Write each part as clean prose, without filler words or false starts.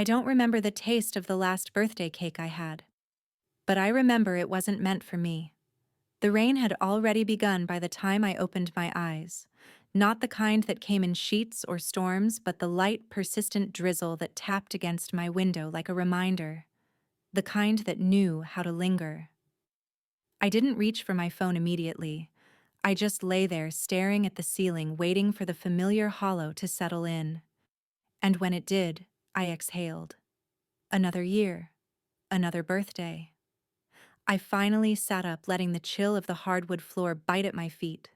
I don't remember the taste of the last birthday cake I had, but I remember it wasn't meant for me. The rain had already begun by the time I opened my eyes. Not the kind that came in sheets or storms, but the light, persistent drizzle that tapped against my window like a reminder. The kind that knew how to linger. I didn't reach for my phone immediately. I just lay there staring at the ceiling, waiting for the familiar hollow to settle in. And when it did, I exhaled. Another year. Another birthday. I finally sat up, letting the chill of the hardwood floor bite at my feet.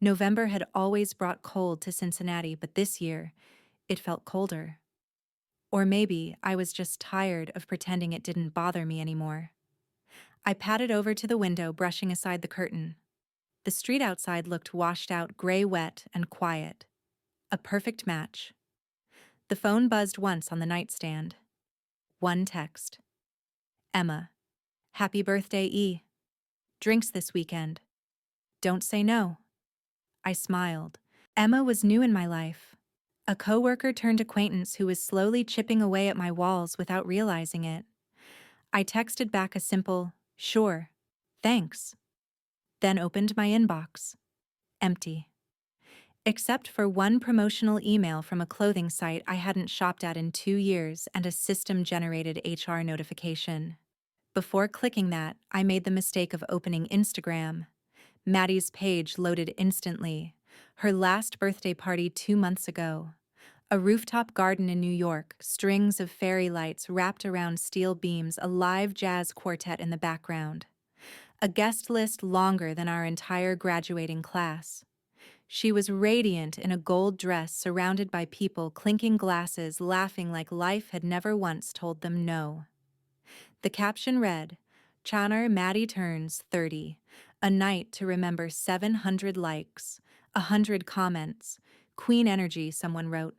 November had always brought cold to Cincinnati, but this year, it felt colder. Or maybe I was just tired of pretending it didn't bother me anymore. I padded over to the window, brushing aside the curtain. The street outside looked washed out, gray-wet, and quiet. A perfect match. The phone buzzed once on the nightstand. One text. Emma. Happy birthday, E. Drinks this weekend. Don't say no. I smiled. Emma was new in my life. A coworker turned acquaintance who was slowly chipping away at my walls without realizing it. I texted back a simple, sure, thanks. Then opened my inbox. Empty. Except for one promotional email from a clothing site I hadn't shopped at in 2 years and a system-generated HR notification. Before clicking that, I made the mistake of opening Instagram. Maddie's page loaded instantly. Her last birthday party 2 months ago. A rooftop garden in New York, strings of fairy lights wrapped around steel beams, a live jazz quartet in the background. A guest list longer than our entire graduating class. She was radiant in a gold dress, surrounded by people clinking glasses, laughing like life had never once told them no. The caption read, Chanar Maddie turns 30. A night to remember. 700 likes, 100 comments. Queen energy, someone wrote.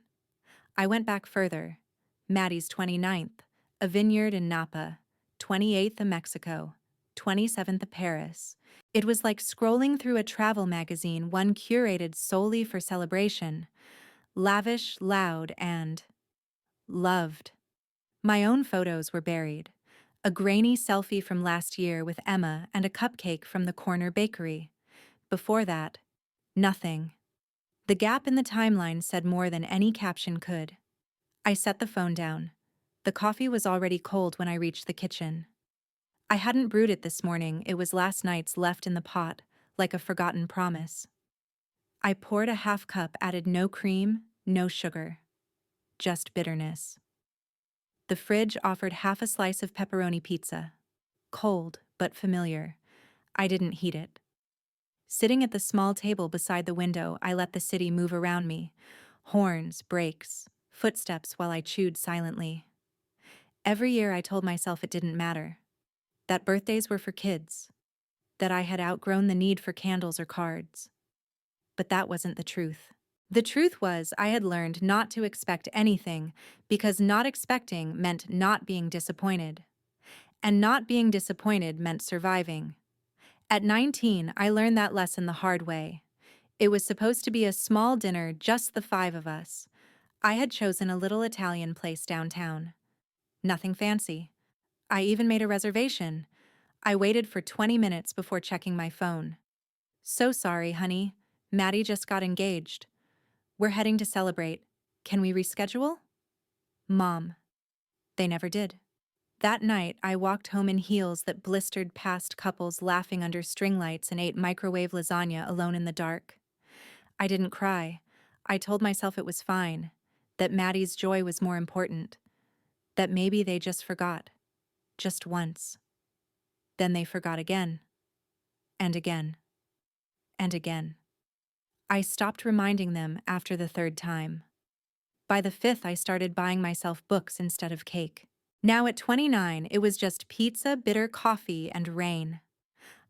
I went back further. Maddie's 29th, a vineyard in Napa. 28th of Mexico. 27th of Paris. It was like scrolling through a travel magazine, one curated solely for celebration. Lavish, loud, and loved. My own photos were buried. A grainy selfie from last year with Emma and a cupcake from the corner bakery. Before that, nothing. The gap in the timeline said more than any caption could. I set the phone down. The coffee was already cold when I reached the kitchen. I hadn't brewed it this morning, it was last night's left in the pot, like a forgotten promise. I poured a half cup, added no cream, no sugar. Just bitterness. The fridge offered half a slice of pepperoni pizza. Cold, but familiar. I didn't heat it. Sitting at the small table beside the window, I let the city move around me. Horns, brakes, footsteps while I chewed silently. Every year I told myself it didn't matter. That birthdays were for kids. That I had outgrown the need for candles or cards. But that wasn't the truth. The truth was I had learned not to expect anything because not expecting meant not being disappointed. And not being disappointed meant surviving. At 19, I learned that lesson the hard way. It was supposed to be a small dinner, just the 5 of us. I had chosen a little Italian place downtown. Nothing fancy. I even made a reservation. I waited for 20 minutes before checking my phone. So sorry, honey. Maddie just got engaged. We're heading to celebrate. Can we reschedule? Mom. They never did. That night, I walked home in heels that blistered past couples laughing under string lights and ate microwave lasagna alone in the dark. I didn't cry. I told myself it was fine, that Maddie's joy was more important, that maybe they just forgot. Just once. Then they forgot again. And again. And again. I stopped reminding them after the 3rd time. By the 5th, I started buying myself books instead of cake. Now at 29, it was just pizza, bitter coffee, and rain.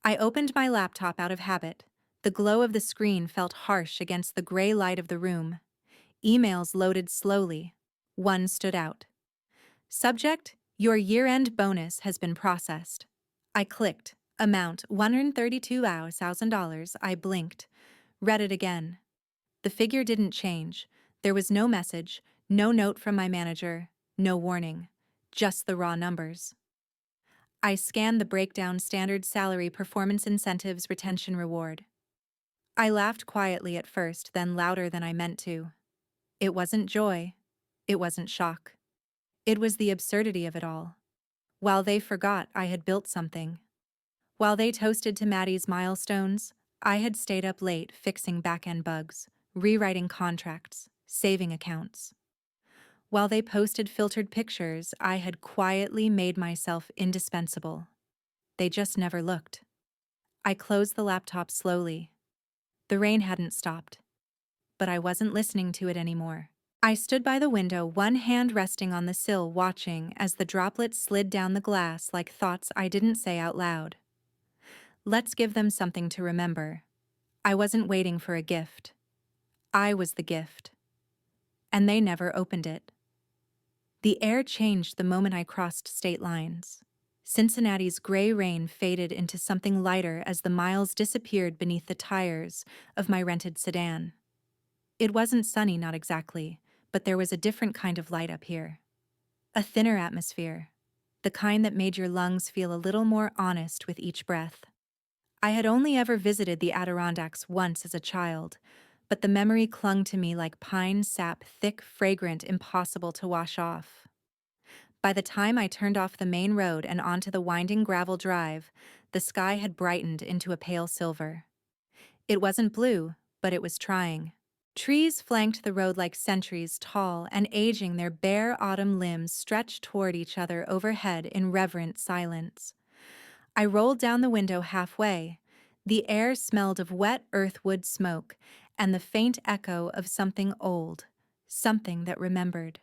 I opened my laptop out of habit. The glow of the screen felt harsh against the gray light of the room. Emails loaded slowly. One stood out. Subject: Your year-end bonus has been processed. I clicked. Amount: $132,000. I blinked. Read it again. The figure didn't change. There was no message, no note from my manager. No warning, just the raw numbers. I scanned the breakdown: standard salary, performance incentives, retention reward. I laughed quietly at first, then louder than I meant to. It wasn't joy. It wasn't shock. It was the absurdity of it all. While they forgot I had built something. While they toasted to Maddie's milestones, I had stayed up late fixing back-end bugs, rewriting contracts, saving accounts. While they posted filtered pictures, I had quietly made myself indispensable. They just never looked. I closed the laptop slowly. The rain hadn't stopped, but I wasn't listening to it anymore. I stood by the window, one hand resting on the sill, watching as the droplets slid down the glass like thoughts I didn't say out loud. Let's give them something to remember. I wasn't waiting for a gift. I was the gift. And they never opened it. The air changed the moment I crossed state lines. Cincinnati's gray rain faded into something lighter as the miles disappeared beneath the tires of my rented sedan. It wasn't sunny, not exactly, but there was a different kind of light up here. A thinner atmosphere, the kind that made your lungs feel a little more honest with each breath. I had only ever visited the Adirondacks once as a child, but the memory clung to me like pine sap, thick, fragrant, impossible to wash off. By the time I turned off the main road and onto the winding gravel drive, the sky had brightened into a pale silver. It wasn't blue, but it was trying. Trees flanked the road like sentries, tall and aging, their bare autumn limbs stretched toward each other overhead in reverent silence. I rolled down the window halfway. The air smelled of wet earthwood smoke and the faint echo of something old, something that remembered.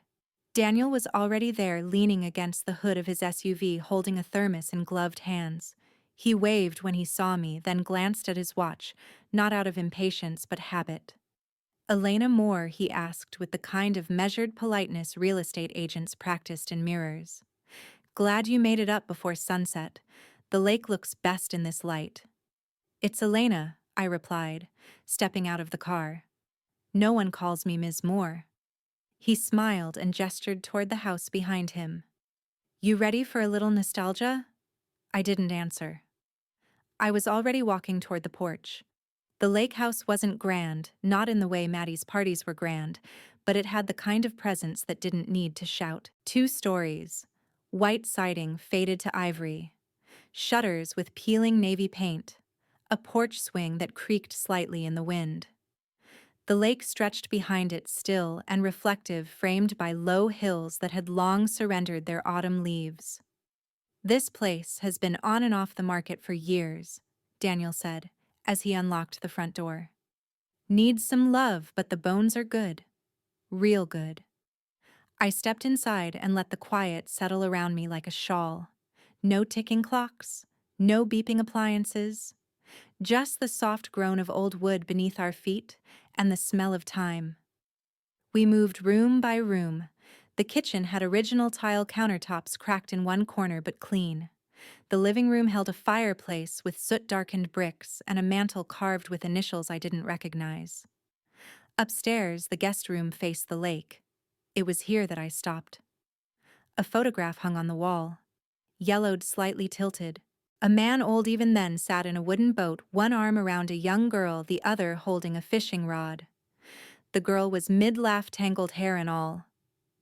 Daniel was already there, leaning against the hood of his SUV, holding a thermos in gloved hands. He waved when he saw me, then glanced at his watch, not out of impatience but habit. "Elena Moore?" he asked with the kind of measured politeness real estate agents practiced in mirrors. "Glad you made it up before sunset. The lake looks best in this light." "It's Elena," I replied, stepping out of the car. "No one calls me Ms. Moore." He smiled and gestured toward the house behind him. "You ready for a little nostalgia?" I didn't answer. I was already walking toward the porch. The lake house wasn't grand, not in the way Maddie's parties were grand, but it had the kind of presence that didn't need to shout. 2 stories. White siding faded to ivory. Shutters with peeling navy paint. A porch swing that creaked slightly in the wind. The lake stretched behind it, still and reflective, framed by low hills that had long surrendered their autumn leaves. "This place has been on and off the market for years," Daniel said, as he unlocked the front door. "Needs some love, but the bones are good. Real good." I stepped inside and let the quiet settle around me like a shawl. No ticking clocks, no beeping appliances, just the soft groan of old wood beneath our feet and the smell of time. We moved room by room. The kitchen had original tile countertops, cracked in one corner but clean. The living room held a fireplace with soot-darkened bricks and a mantel carved with initials I didn't recognize. Upstairs, the guest room faced the lake. It was here that I stopped. A photograph hung on the wall, yellowed, slightly tilted. A man, old even then, sat in a wooden boat, one arm around a young girl, the other holding a fishing rod. The girl was mid-laugh, tangled hair and all.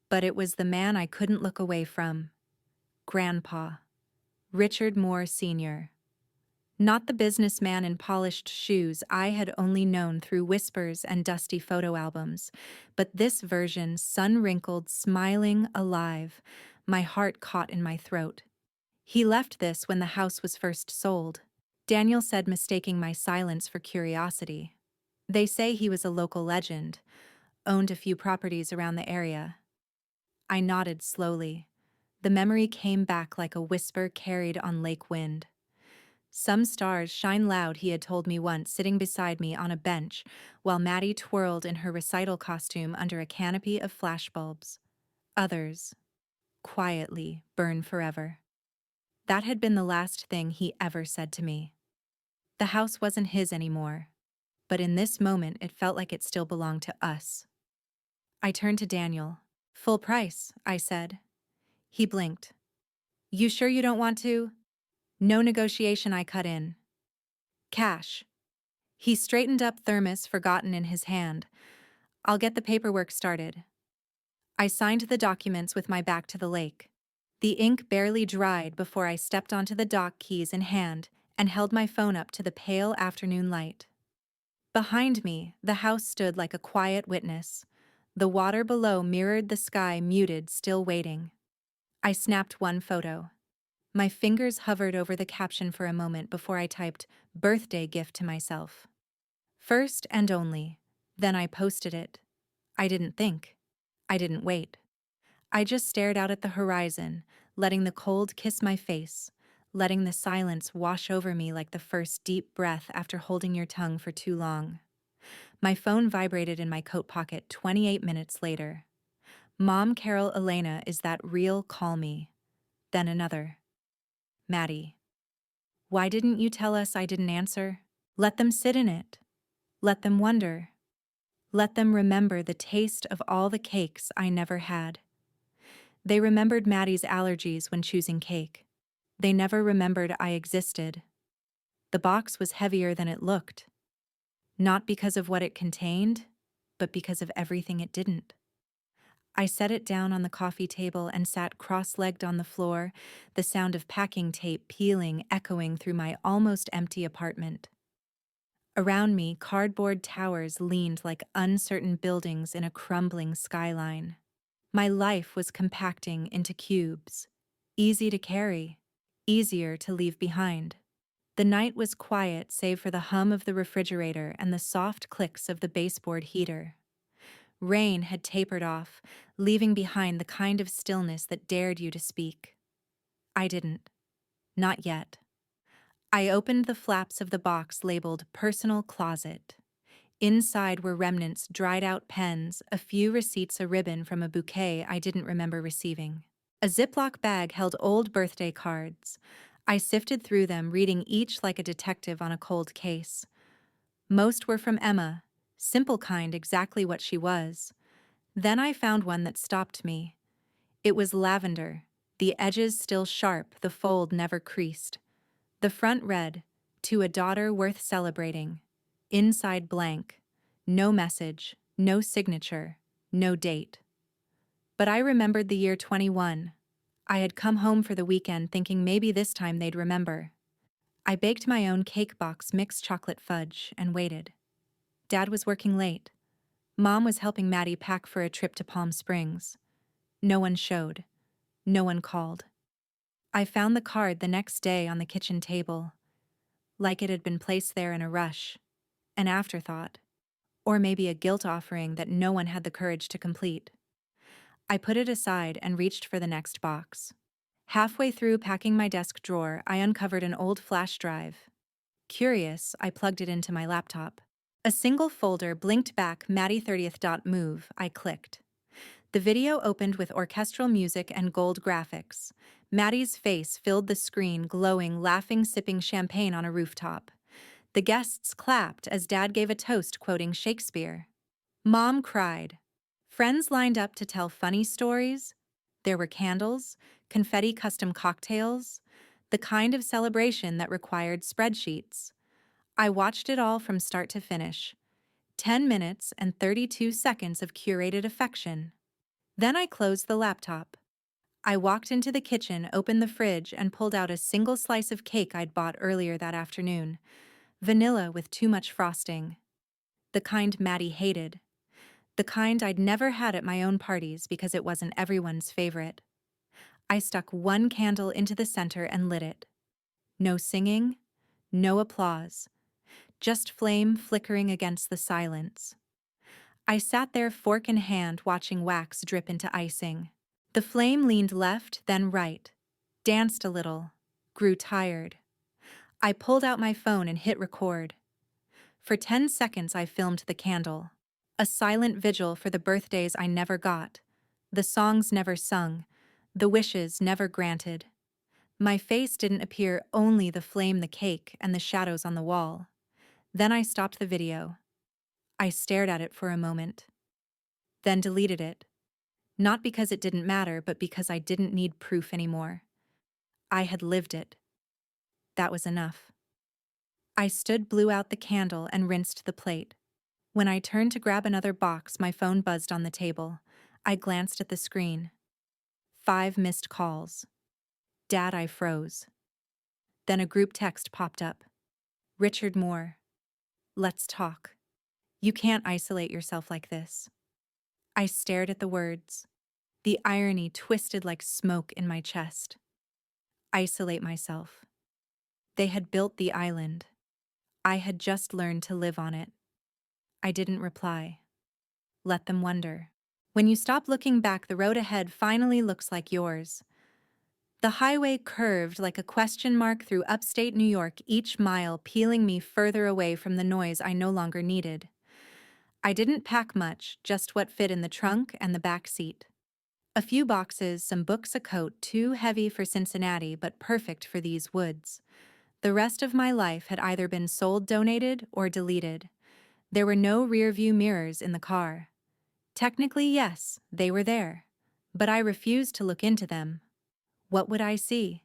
But it was the man I couldn't look away from. Grandpa. Richard Moore Sr. Not the businessman in polished shoes I had only known through whispers and dusty photo albums, but this version, sun-wrinkled, smiling, alive, my heart caught in my throat. He left this when the house was first sold, Daniel said, mistaking my silence for curiosity. They say he was a local legend, owned a few properties around the area. I nodded slowly. The memory came back like a whisper carried on lake wind. "Some stars shine loud," he had told me once, sitting beside me on a bench while Maddie twirled in her recital costume under a canopy of flashbulbs. "Others, quietly, burn forever." That had been the last thing he ever said to me. The house wasn't his anymore, but in this moment it felt like it still belonged to us. I turned to Daniel. "Full price," I said, He blinked. You sure you don't want to? No negotiation, I cut in. Cash. He straightened up, thermos forgotten in his hand. I'll get the paperwork started. I signed the documents with my back to the lake. The ink barely dried before I stepped onto the dock, keys in hand, and held my phone up to the pale afternoon light. Behind me, the house stood like a quiet witness. The water below mirrored the sky, muted, still waiting. I snapped one photo. My fingers hovered over the caption for a moment before I typed "birthday gift" to myself. First and only. Then I posted it. I didn't think. I didn't wait. I just stared out at the horizon, letting the cold kiss my face, letting the silence wash over me like the first deep breath after holding your tongue for too long. My phone vibrated in my coat pocket 28 minutes later. Mom, Carol, Elena, is that real? Call me. Then another. Maddie. Why didn't you tell us? I didn't answer. Let them sit in it. Let them wonder. Let them remember the taste of all the cakes I never had. They remembered Maddie's allergies when choosing cake. They never remembered I existed. The box was heavier than it looked. Not because of what it contained, but because of everything it didn't. I set it down on the coffee table and sat cross-legged on the floor, the sound of packing tape peeling, echoing through my almost empty apartment. Around me, cardboard towers leaned like uncertain buildings in a crumbling skyline. My life was compacting into cubes, easy to carry, easier to leave behind. The night was quiet save for the hum of the refrigerator and the soft clicks of the baseboard heater. Rain had tapered off, leaving behind the kind of stillness that dared you to speak. I didn't. Not yet. I opened the flaps of the box labeled "Personal Closet." Inside were remnants, dried-out pens, a few receipts, a ribbon from a bouquet I didn't remember receiving. A Ziploc bag held old birthday cards. I sifted through them, reading each like a detective on a cold case. Most were from Emma, simple kind, exactly what she was. Then I found one that stopped me. It was lavender, the edges still sharp, the fold never creased. The front read, "To a daughter worth celebrating." Inside blank. No message, no signature, no date. But I remembered the year 21. I had come home for the weekend thinking maybe this time they'd remember. I baked my own cake box, mixed chocolate fudge, and waited. Dad was working late. Mom was helping Maddie pack for a trip to Palm Springs. No one showed. No one called. I found the card the next day on the kitchen table, like it had been placed there in a rush, an afterthought, or maybe a guilt offering that no one had the courage to complete. I put it aside and reached for the next box. Halfway through packing my desk drawer, I uncovered an old flash drive. Curious, I plugged it into my laptop. A single folder blinked back, Maddie30th.move. I clicked. The video opened with orchestral music and gold graphics. Maddie's face filled the screen, glowing, laughing, sipping champagne on a rooftop. The guests clapped as Dad gave a toast quoting Shakespeare. Mom cried. Friends lined up to tell funny stories. There were candles, confetti, custom cocktails, the kind of celebration that required spreadsheets. I watched it all from start to finish. 10 minutes and 32 seconds of curated affection. Then I closed the laptop. I walked into the kitchen, opened the fridge, and pulled out a single slice of cake I'd bought earlier that afternoon. Vanilla with too much frosting. The kind Maddie hated. The kind I'd never had at my own parties because it wasn't everyone's favorite. I stuck one candle into the center and lit it. No singing, no applause. Just flame flickering against the silence. I sat there, fork in hand, watching wax drip into icing. The flame leaned left, then right, danced a little, grew tired. I pulled out my phone and hit record. For 10 seconds I filmed the candle. A silent vigil for the birthdays I never got, the songs never sung, the wishes never granted. My face didn't appear, only the flame, the cake, and the shadows on the wall. Then I stopped the video. I stared at it for a moment. Then deleted it. Not because it didn't matter, but because I didn't need proof anymore. I had lived it. That was enough. I stood, blew out the candle, and rinsed the plate. When I turned to grab another box, my phone buzzed on the table. I glanced at the screen. 5 missed calls. Dad, I froze. Then a group text popped up. Richard Moore. Let's talk. You can't isolate yourself like this. I stared at the words. The irony twisted like smoke in my chest. Isolate myself. They had built the island. I had just learned to live on it. I didn't reply. Let them wonder. When you stop looking back, the road ahead finally looks like yours. The highway curved like a question mark through upstate New York, each mile peeling me further away from the noise I no longer needed. I didn't pack much, just what fit in the trunk and the back seat. A few boxes, some books, a coat, too heavy for Cincinnati but perfect for these woods. The rest of my life had either been sold, donated, or deleted. There were no rear-view mirrors in the car. Technically, yes, they were there. But I refused to look into them. What would I see?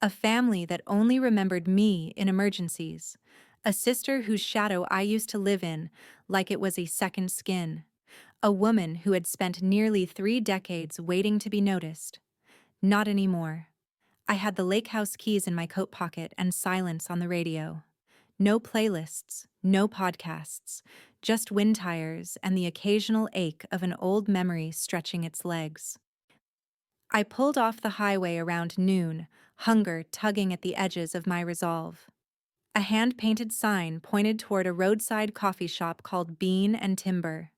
A family that only remembered me in emergencies. A sister whose shadow I used to live in like it was a second skin. A woman who had spent nearly 3 decades waiting to be noticed. Not anymore. I had the lake house keys in my coat pocket and silence on the radio. No playlists, no podcasts, just wind tires and the occasional ache of an old memory stretching its legs. I pulled off the highway around noon, hunger tugging at the edges of my resolve. A hand-painted sign pointed toward a roadside coffee shop called Bean and Timber.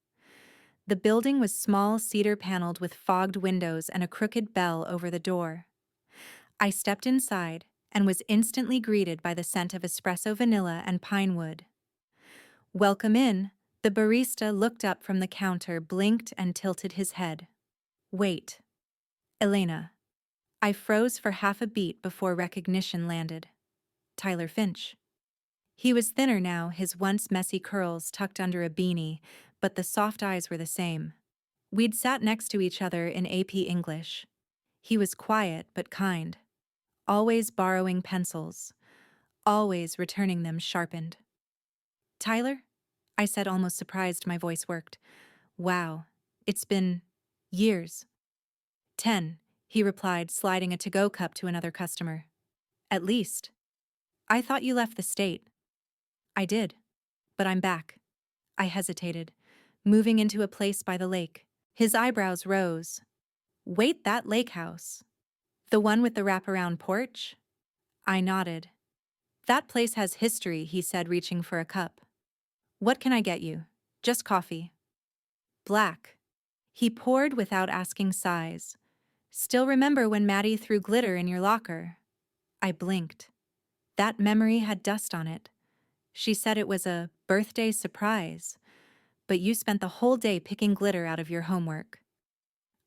The building was small, cedar-paneled with fogged windows and a crooked bell over the door. I stepped inside and was instantly greeted by the scent of espresso vanilla and pine wood. Welcome in, the barista looked up from the counter, blinked and tilted his head. Wait. Elena. I froze for half a beat before recognition landed. Tyler Finch. He was thinner now, his once messy curls tucked under a beanie, but the soft eyes were the same. We'd sat next to each other in AP English. He was quiet but kind, always borrowing pencils, always returning them sharpened. Tyler? I said, almost surprised my voice worked. Wow, it's been years. 10, he replied, sliding a to-go cup to another customer. At least. I thought you left the state. I did, but I'm back. I hesitated, moving into a place by the lake. His eyebrows rose. Wait, that lake house? The one with the wraparound porch? I nodded. That place has history, he said, reaching for a cup. What can I get you? Just coffee. Black. He poured without asking size. Still remember when Maddie threw glitter in your locker? I blinked. That memory had dust on it. She said it was a birthday surprise, but you spent the whole day picking glitter out of your homework.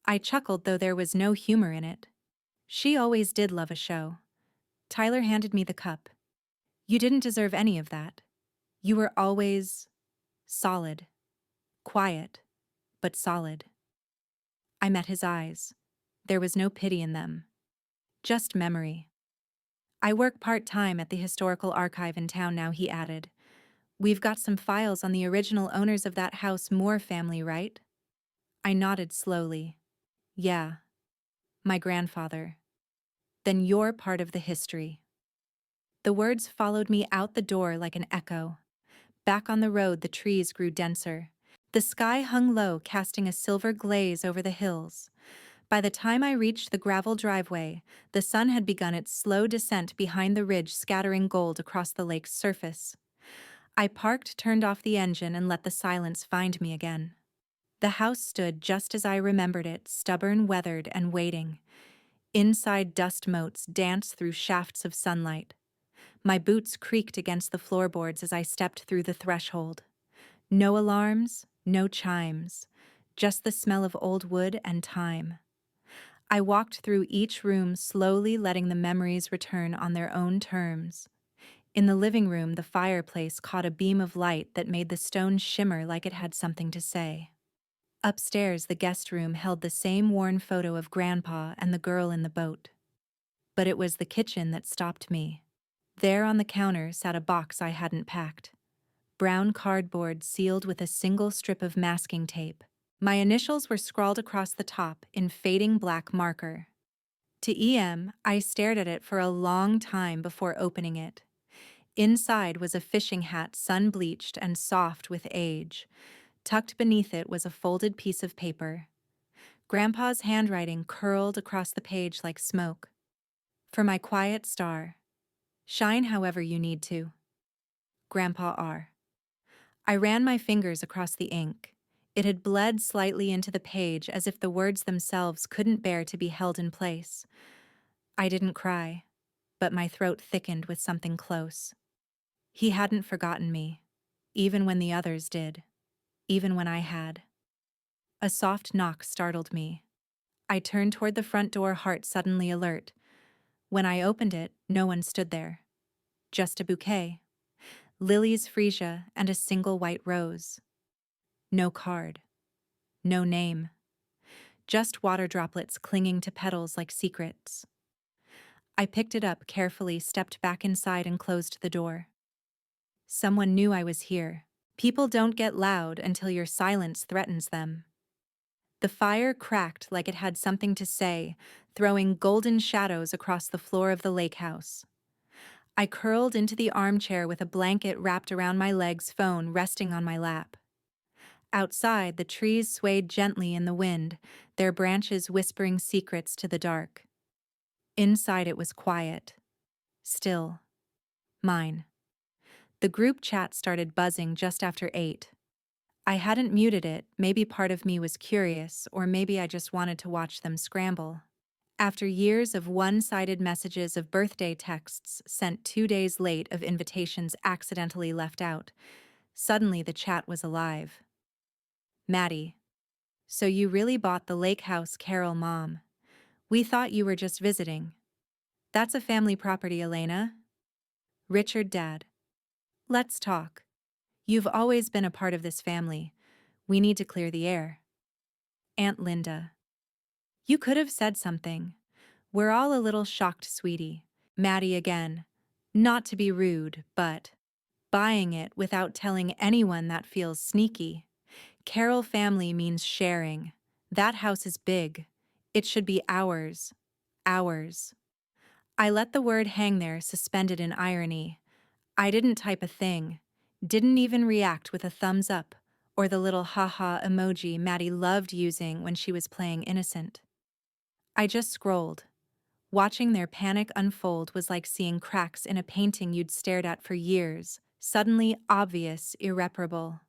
I chuckled, though there was no humor in it. She always did love a show. Tyler handed me the cup. You didn't deserve any of that. You were always solid. Quiet, but solid. I met his eyes. There was no pity in them. Just memory. I work part-time at the historical archive in town now, he added. We've got some files on the original owners of that house, Moore family, right? I nodded slowly. Yeah. My grandfather. Then you're part of the history. The words followed me out the door like an echo. Back on the road, the trees grew denser. The sky hung low, casting a silver glaze over the hills. By the time I reached the gravel driveway, the sun had begun its slow descent behind the ridge, scattering gold across the lake's surface. I parked, turned off the engine, and let the silence find me again. The house stood just as I remembered it, stubborn, weathered, and waiting. Inside, dust motes danced through shafts of sunlight. My boots creaked against the floorboards as I stepped through the threshold. No alarms, no chimes, just the smell of old wood and time. I walked through each room, slowly letting the memories return on their own terms. In the living room, the fireplace caught a beam of light that made the stone shimmer like it had something to say. Upstairs, the guest room held the same worn photo of Grandpa and the girl in the boat. But it was the kitchen that stopped me. There on the counter sat a box I hadn't packed. Brown cardboard sealed with a single strip of masking tape. My initials were scrawled across the top in fading black marker. To EM, I stared at it for a long time before opening it. Inside was a fishing hat sun-bleached and soft with age. Tucked beneath it was a folded piece of paper. Grandpa's handwriting curled across the page like smoke. For my quiet star. Shine however you need to. Grandpa R. I ran my fingers across the ink. It had bled slightly into the page as if the words themselves couldn't bear to be held in place. I didn't cry, but my throat thickened with something close. He hadn't forgotten me, even when the others did, even when I had. A soft knock startled me. I turned toward the front door, heart suddenly alert. When I opened it, no one stood there. Just a bouquet. Lilies freesia and a single white rose. No card. No name. Just water droplets clinging to petals like secrets. I picked it up carefully, stepped back inside and closed the door. Someone knew I was here. People don't get loud until your silence threatens them. The fire cracked like it had something to say, throwing golden shadows across the floor of the lake house. I curled into the armchair with a blanket wrapped around my legs, phone resting on my lap. Outside, the trees swayed gently in the wind, their branches whispering secrets to the dark. Inside it was quiet. Still. Mine. The group chat started buzzing just after 8. I hadn't muted it, maybe part of me was curious, or maybe I just wanted to watch them scramble. After years of one-sided messages of birthday texts sent 2 days late of invitations accidentally left out, suddenly the chat was alive. Maddie. So you really bought the lake house, Carol, Mom. We thought you were just visiting. That's a family property, Elena. Richard, Dad. Let's talk. You've always been a part of this family. We need to clear the air. Aunt Linda. You could have said something. We're all a little shocked, sweetie. Maddie again. Not to be rude, but buying it without telling anyone, that feels sneaky. Carol family means sharing. That house is big. It should be ours. Ours. I let the word hang there, suspended in irony. I didn't type a thing. Didn't even react with a thumbs up, or the little haha emoji Maddie loved using when she was playing innocent. I just scrolled. Watching their panic unfold was like seeing cracks in a painting you'd stared at for years, suddenly obvious, irreparable.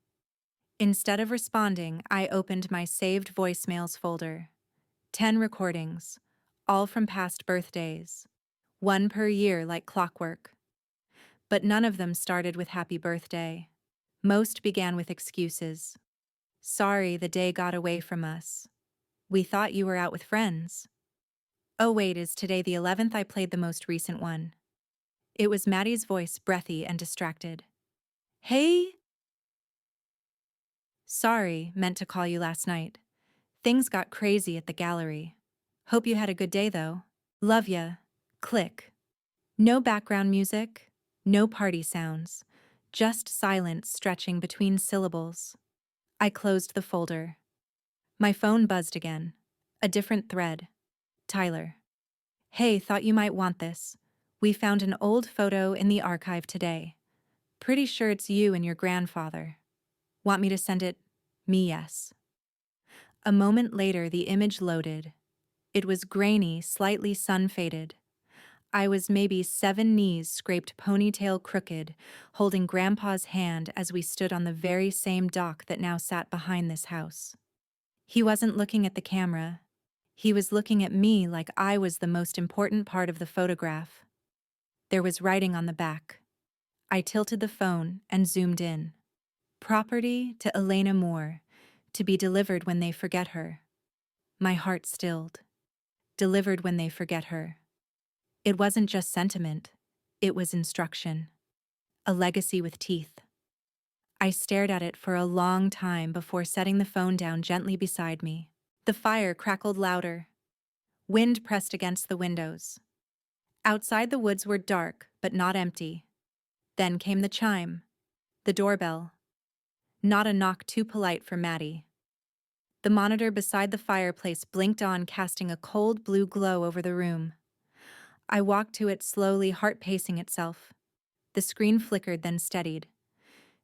Instead of responding, I opened my saved voicemails folder. 10 recordings, all from past birthdays. 1 per year like clockwork. But none of them started with happy birthday. Most began with excuses. Sorry, the day got away from us. We thought you were out with friends. Oh wait, is today the 11th? I played the most recent one. It was Maddie's voice, breathy and distracted. Hey? Sorry, meant to call you last night. Things got crazy at the gallery. Hope you had a good day though. Love ya. Click. No background music, no party sounds, just silence stretching between syllables. I closed the folder. My phone buzzed again. A different thread. Tyler. Hey, thought you might want this. We found an old photo in the archive today. Pretty sure it's you and your grandfather. Want me to send it? Me, yes. A moment later, the image loaded. It was grainy, slightly sun-faded. I was maybe 7 knees scraped, ponytail crooked, holding Grandpa's hand as we stood on the very same dock that now sat behind this house. He wasn't looking at the camera. He was looking at me like I was the most important part of the photograph. There was writing on the back. I tilted the phone and zoomed in. Property to Elena Moore, to be delivered when they forget her. My heart stilled. Delivered when they forget her. It wasn't just sentiment, it was instruction. A legacy with teeth. I stared at it for a long time before setting the phone down gently beside me. The fire crackled louder. Wind pressed against the windows. Outside the woods were dark, but not empty. Then came the chime. The doorbell. Not a knock too polite for Maddie. The monitor beside the fireplace blinked on, casting a cold blue glow over the room. I walked to it slowly, heart pacing itself. The screen flickered, then steadied.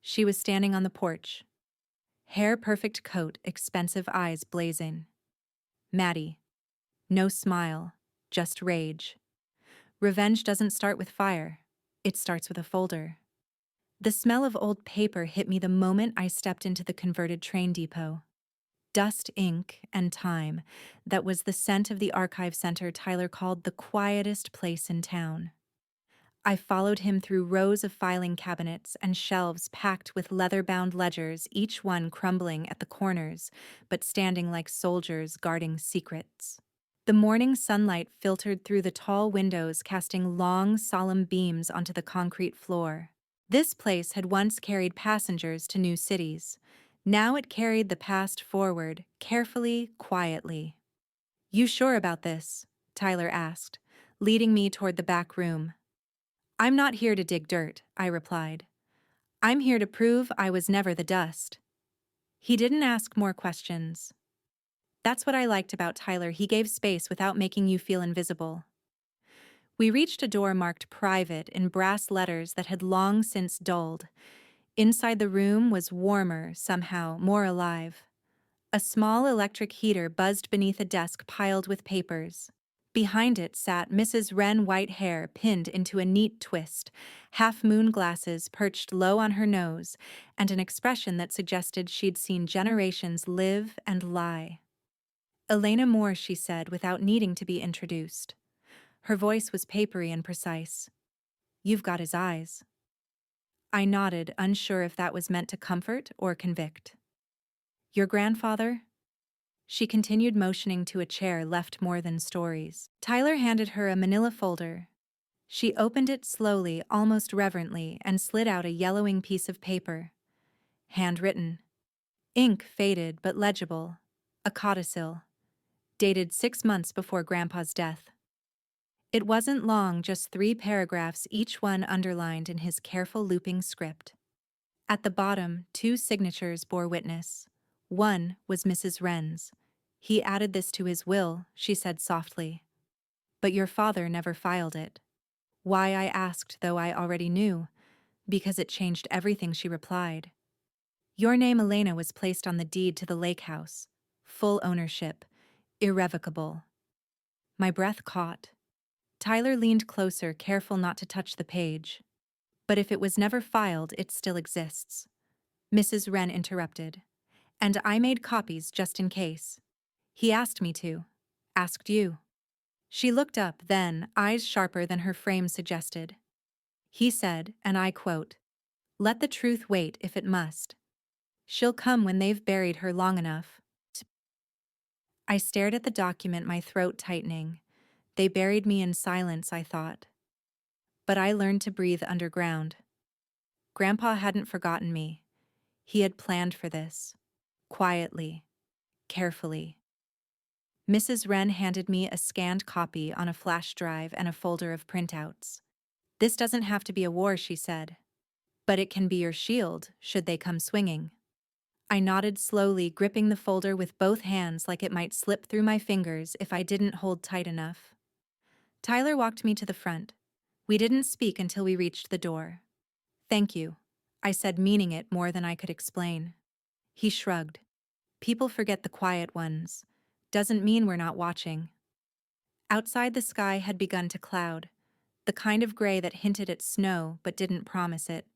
She was standing on the porch. Hair-perfect coat, expensive eyes blazing. Maddie. No smile, just rage. Revenge doesn't start with fire. It starts with a folder. The smell of old paper hit me the moment I stepped into the converted train depot. Dust, ink, and time. That was the scent of the archive center Tyler called the quietest place in town. I followed him through rows of filing cabinets and shelves packed with leather-bound ledgers, each one crumbling at the corners, but standing like soldiers guarding secrets. The morning sunlight filtered through the tall windows, casting long, solemn beams onto the concrete floor. This place had once carried passengers to new cities. Now it carried the past forward, carefully, quietly. "You sure about this?" Tyler asked, leading me toward the back room. "I'm not here to dig dirt," I replied. "I'm here to prove I was never the dust." He didn't ask more questions. That's what I liked about Tyler. He gave space without making you feel invisible. We reached a door marked "Private" in brass letters that had long since dulled. Inside the room was warmer, somehow, more alive. A small electric heater buzzed beneath a desk piled with papers. Behind it sat Mrs. Wren, white hair pinned into a neat twist, half-moon glasses perched low on her nose, and an expression that suggested she'd seen generations live and lie. "Elena Moore," she said, without needing to be introduced. Her voice was papery and precise. "You've got his eyes." I nodded, unsure if that was meant to comfort or convict. "Your grandfather?" She continued, motioning to a chair left more than stories. Tyler handed her a manila folder. She opened it slowly, almost reverently, and slid out a yellowing piece of paper. Handwritten. Ink faded but legible. A codicil. Dated 6 months before Grandpa's death. It wasn't long, just 3 paragraphs, each one underlined in his careful looping script. At the bottom, 2 signatures bore witness. One was Mrs. Wren's. "He added this to his will," she said softly. "But your father never filed it." Why, I asked, though I already knew. "Because it changed everything," she replied. "Your name, Elena, was placed on the deed to the lake house. Full ownership. Irrevocable." My breath caught. Tyler leaned closer, careful not to touch the page. "But if it was never filed, it still exists." Mrs. Wren interrupted. "And I made copies just in case." "He asked me to." "Asked you." She looked up then, eyes sharper than her frame suggested. "He said, and I quote, 'Let the truth wait if it must. She'll come when they've buried her long enough.'" I stared at the document, my throat tightening. They buried me in silence, I thought. But I learned to breathe underground. Grandpa hadn't forgotten me. He had planned for this. Quietly. Carefully. Mrs. Wren handed me a scanned copy on a flash drive and a folder of printouts. "This doesn't have to be a war," she said. "But it can be your shield, should they come swinging." I nodded slowly, gripping the folder with both hands like it might slip through my fingers if I didn't hold tight enough. Tyler walked me to the front. We didn't speak until we reached the door. "Thank you," I said, meaning it more than I could explain. He shrugged. "People forget the quiet ones. Doesn't mean we're not watching." Outside, the sky had begun to cloud, the kind of gray that hinted at snow but didn't promise it.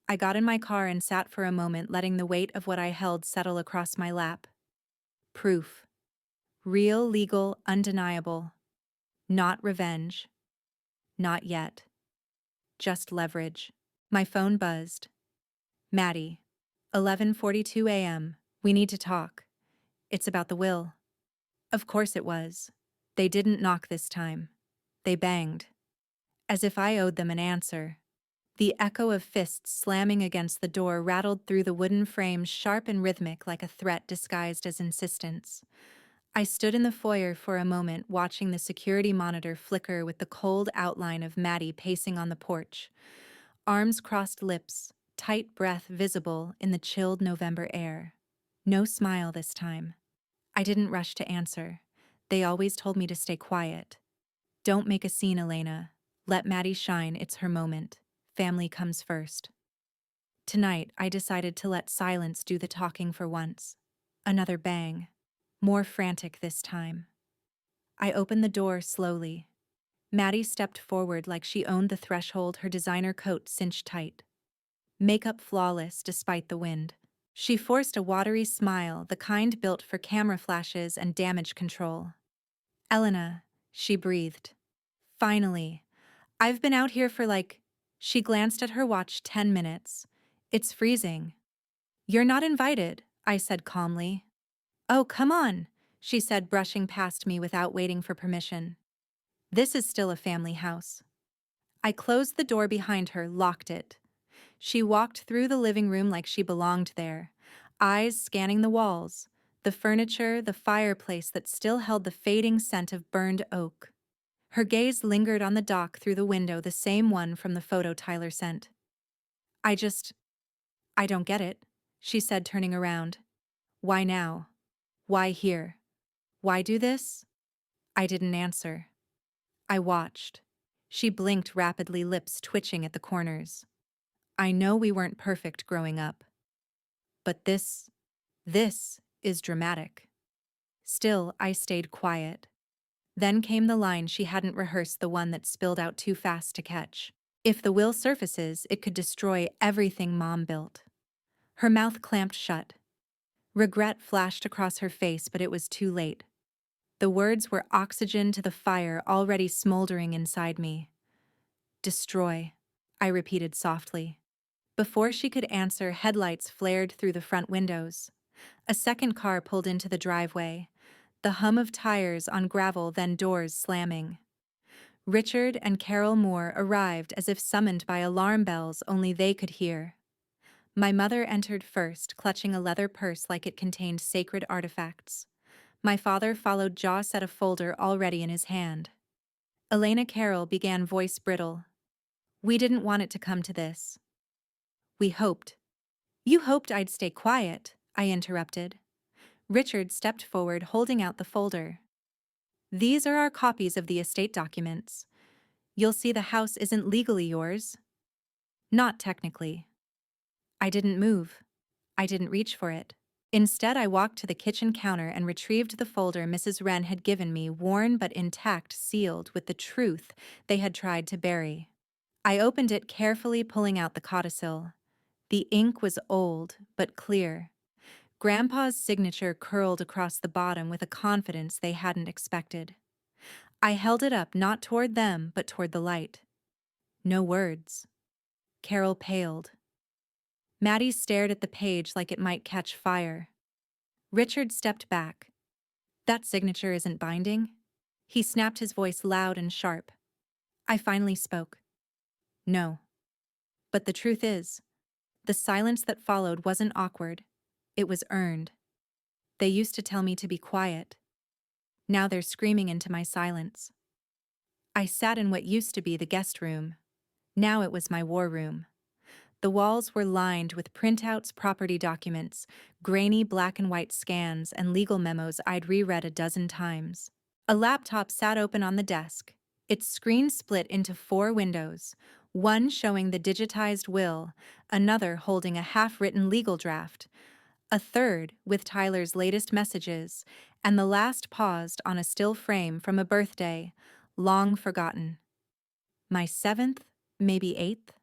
I got in my car and sat for a moment, letting the weight of what I held settle across my lap. Proof. Real, legal, undeniable. Not revenge. Not yet. Just leverage. My phone buzzed. "Maddie. 11:42 a.m. We need to talk. It's about the will." Of course it was. They didn't knock this time. They banged. As if I owed them an answer. The echo of fists slamming against the door rattled through the wooden frame, sharp and rhythmic like a threat disguised as insistence. I stood in the foyer for a moment, watching the security monitor flicker with the cold outline of Maddie pacing on the porch. Arms crossed, lips, tight breath visible in the chilled November air. No smile this time. I didn't rush to answer. They always told me to stay quiet. Don't make a scene, Elena. Let Maddie shine, it's her moment. Family comes first. Tonight, I decided to let silence do the talking for once. Another bang. More frantic this time. I opened the door slowly. Maddie stepped forward like she owned the threshold, her designer coat cinched tight. Makeup flawless despite the wind. She forced a watery smile, the kind built for camera flashes and damage control. Elena, she breathed. Finally. I've been out here for She glanced at her watch. 10 minutes. It's freezing. You're not invited, I said calmly. Oh, come on, she said, brushing past me without waiting for permission. This is still a family house. I closed the door behind her, locked it. She walked through the living room like she belonged there, eyes scanning the walls, the furniture, the fireplace that still held the fading scent of burned oak. Her gaze lingered on the dock through the window, the same one from the photo Tyler sent. I don't get it, she said, turning around. Why now? Why here? Why do this? I didn't answer. I watched. She blinked rapidly, lips twitching at the corners. I know we weren't perfect growing up. But this is dramatic. Still, I stayed quiet. Then came the line she hadn't rehearsed, the one that spilled out too fast to catch. If the will surfaces, it could destroy everything Mom built. Her mouth clamped shut. Regret flashed across her face, but it was too late. The words were oxygen to the fire already smoldering inside me. Destroy, I repeated softly. Before she could answer, headlights flared through the front windows. A second car pulled into the driveway, the hum of tires on gravel, then doors slamming. Richard and Carol Moore arrived as if summoned by alarm bells only they could hear. My mother entered first, clutching a leather purse like it contained sacred artifacts. My father followed, jaw set, a folder already in his hand. Elena Carroll began, voice brittle. We didn't want it to come to this. We hoped. You hoped I'd stay quiet, I interrupted. Richard stepped forward, holding out the folder. These are our copies of the estate documents. You'll see the house isn't legally yours. Not technically. I didn't move. I didn't reach for it. Instead, I walked to the kitchen counter and retrieved the folder Mrs. Wren had given me, worn but intact, sealed with the truth they had tried to bury. I opened it carefully, pulling out the codicil. The ink was old, but clear. Grandpa's signature curled across the bottom with a confidence they hadn't expected. I held it up, not toward them, but toward the light. No words. Carol paled. Maddie stared at the page like it might catch fire. Richard stepped back. That signature isn't binding? He snapped, his voice loud and sharp. I finally spoke. No. But the truth is, the silence that followed wasn't awkward. It was earned. They used to tell me to be quiet. Now they're screaming into my silence. I sat in what used to be the guest room. Now it was my war room. The walls were lined with printouts, property documents, grainy black and white scans, and legal memos I'd reread a dozen times. A laptop sat open on the desk, its screen split into 4 windows, one showing the digitized will, another holding a half-written legal draft, a third with Tyler's latest messages, and the last paused on a still frame from a birthday, long forgotten. My 7th, maybe 8th?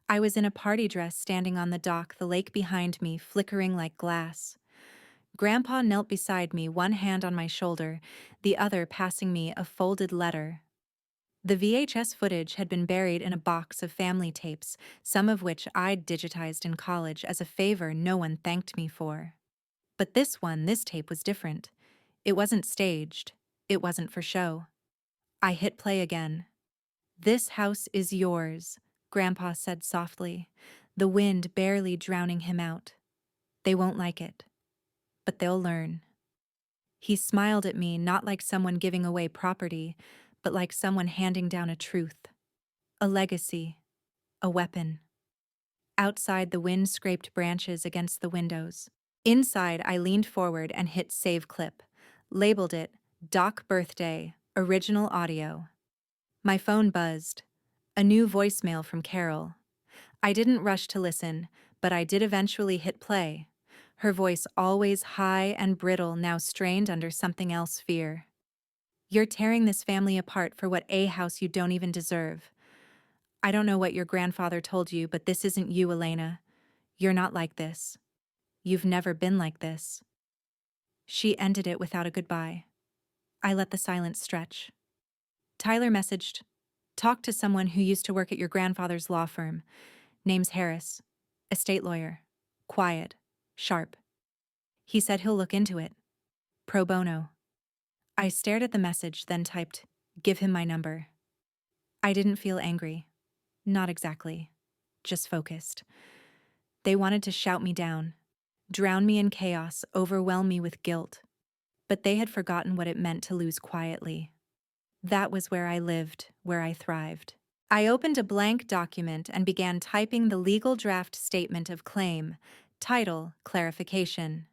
I was in a party dress, standing on the dock, the lake behind me flickering like glass. Grandpa knelt beside me, one hand on my shoulder, the other passing me a folded letter. The VHS footage had been buried in a box of family tapes, some of which I'd digitized in college as a favor no one thanked me for. But this tape was different. It wasn't staged. It wasn't for show. I hit play again. This house is yours. Grandpa said softly, the wind barely drowning him out. They won't like it, but they'll learn. He smiled at me, not like someone giving away property, but like someone handing down a truth. A legacy. A weapon. Outside, the wind scraped branches against the windows. Inside, I leaned forward and hit save clip. Labeled it, Doc Birthday, Original Audio. My phone buzzed. A new voicemail from Carol. I didn't rush to listen, but I did eventually hit play. Her voice always high and brittle, now strained under something else, fear. You're tearing this family apart for what a house you don't even deserve. I don't know what your grandfather told you, but this isn't you, Elena. You're not like this. You've never been like this. She ended it without a goodbye. I let the silence stretch. Tyler messaged, talk to someone who used to work at your grandfather's law firm. Name's Harris. Estate lawyer. Quiet. Sharp. He said he'll look into it. Pro bono. I stared at the message, then typed, give him my number. I didn't feel angry. Not exactly. Just focused. They wanted to shout me down, drown me in chaos, overwhelm me with guilt. But they had forgotten what it meant to lose quietly. That was where I lived, where I thrived. I opened a blank document and began typing the legal draft statement of claim, title, clarification.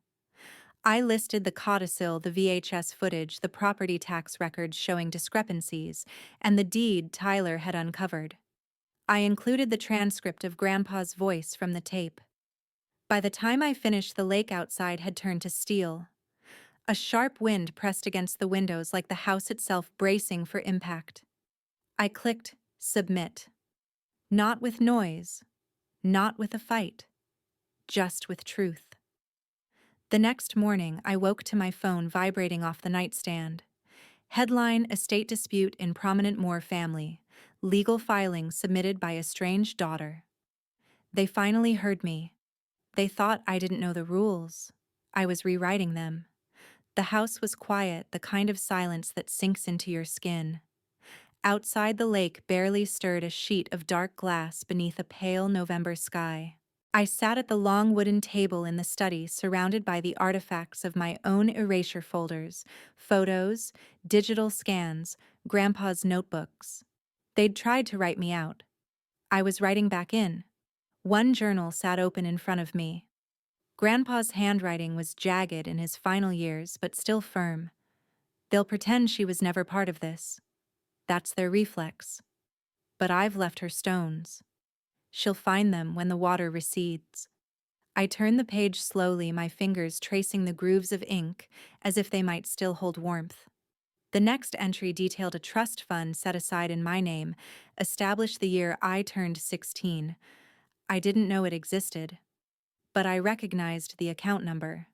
I listed the codicil, the VHS footage, the property tax records showing discrepancies, and the deed Tyler had uncovered. I included the transcript of Grandpa's voice from the tape. By the time I finished, the lake outside had turned to steel. A sharp wind pressed against the windows like the house itself bracing for impact. I clicked submit. Not with noise, not with a fight, just with truth. The next morning, I woke to my phone vibrating off the nightstand. Headline, estate dispute in prominent Moore family. Legal filing submitted by estranged daughter. They finally heard me. They thought I didn't know the rules. I was rewriting them. The house was quiet, the kind of silence that sinks into your skin. Outside, the lake barely stirred, a sheet of dark glass beneath a pale November sky. I sat at the long wooden table in the study, surrounded by the artifacts of my own erasure folders, photos, digital scans, Grandpa's notebooks. They'd tried to write me out. I was writing back in. One journal sat open in front of me. Grandpa's handwriting was jagged in his final years, but still firm. They'll pretend she was never part of this. That's their reflex. But I've left her stones. She'll find them when the water recedes. I turned the page slowly, my fingers tracing the grooves of ink as if they might still hold warmth. The next entry detailed a trust fund set aside in my name, established the year I turned 16. I didn't know it existed, but I recognized the account number.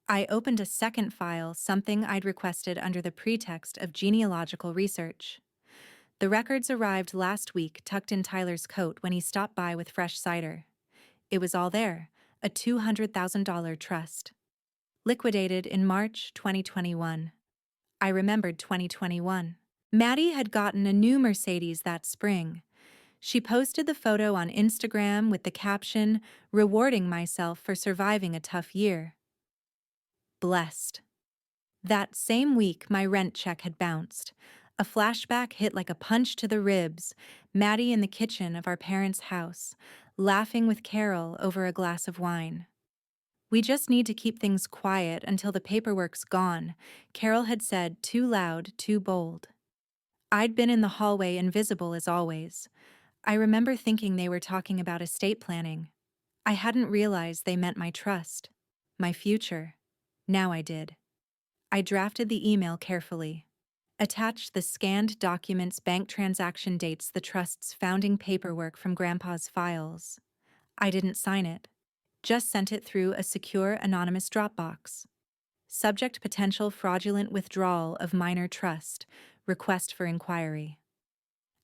I opened a second file, something I'd requested under the pretext of genealogical research. The records arrived last week, tucked in Tyler's coat when he stopped by with fresh cider. It was all there, a $200,000 trust. Liquidated in March 2021. I remembered 2021. Maddie had gotten a new Mercedes that spring. She posted the photo on Instagram with the caption, rewarding myself for surviving a tough year. Blessed. That same week, my rent check had bounced. A flashback hit like a punch to the ribs, Maddie in the kitchen of our parents' house, laughing with Carol over a glass of wine. We just need to keep things quiet until the paperwork's gone, Carol had said, too loud, too bold. I'd been in the hallway, invisible as always. I remember thinking they were talking about estate planning. I hadn't realized they meant my trust, my future. Now I did. I drafted the email carefully. Attached the scanned documents, bank transaction dates, the trust's founding paperwork from Grandpa's files. I didn't sign it. Just sent it through a secure, anonymous Dropbox. Subject: potential fraudulent withdrawal of minor trust. Request for inquiry.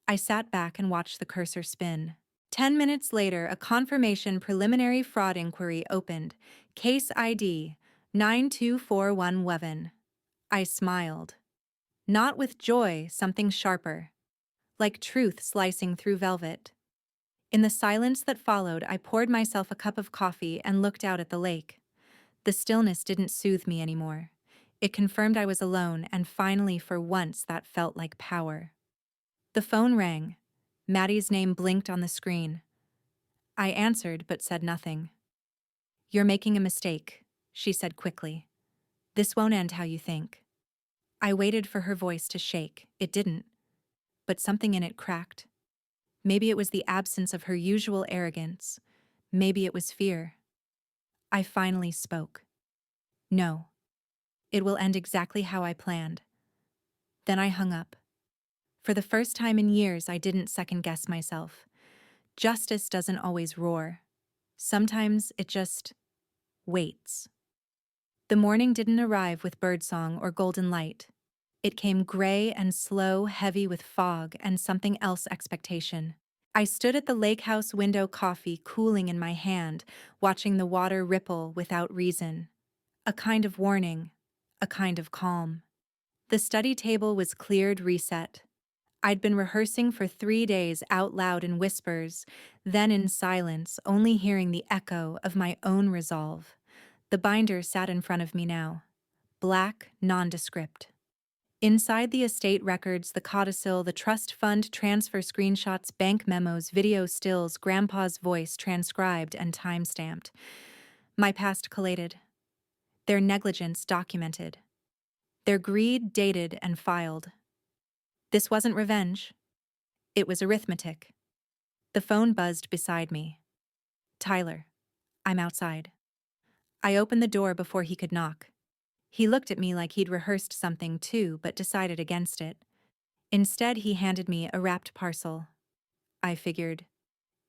I sat back and watched the cursor spin. 10 minutes later, a confirmation preliminary fraud inquiry opened. Case ID 924111. I smiled. Not with joy, something sharper. Like truth slicing through velvet. In the silence that followed, I poured myself a cup of coffee and looked out at the lake. The stillness didn't soothe me anymore. It confirmed I was alone, and finally, for once, that felt like power. The phone rang. Maddie's name blinked on the screen. I answered but said nothing. "You're making a mistake," she said quickly. "This won't end how you think." I waited for her voice to shake. It didn't. But something in it cracked. Maybe it was the absence of her usual arrogance. Maybe it was fear. I finally spoke. "No. It will end exactly how I planned." Then I hung up. For the first time in years, I didn't second-guess myself. Justice doesn't always roar. Sometimes it just waits. The morning didn't arrive with birdsong or golden light. It came gray and slow, heavy with fog and something else expectation. I stood at the lake house window, coffee cooling in my hand, watching the water ripple without reason. A kind of warning, a kind of calm. The study table was cleared, reset. I'd been rehearsing for 3 days out loud in whispers, then in silence, only hearing the echo of my own resolve. The binder sat in front of me now. Black, nondescript. Inside the estate records, the codicil, the trust fund transfer screenshots, bank memos, video stills, Grandpa's voice transcribed and time-stamped. My past collated. Their negligence documented. Their greed dated and filed. This wasn't revenge. It was arithmetic. The phone buzzed beside me. "Tyler, I'm outside." I opened the door before he could knock. He looked at me like he'd rehearsed something too, but decided against it. Instead, he handed me a wrapped parcel. I figured,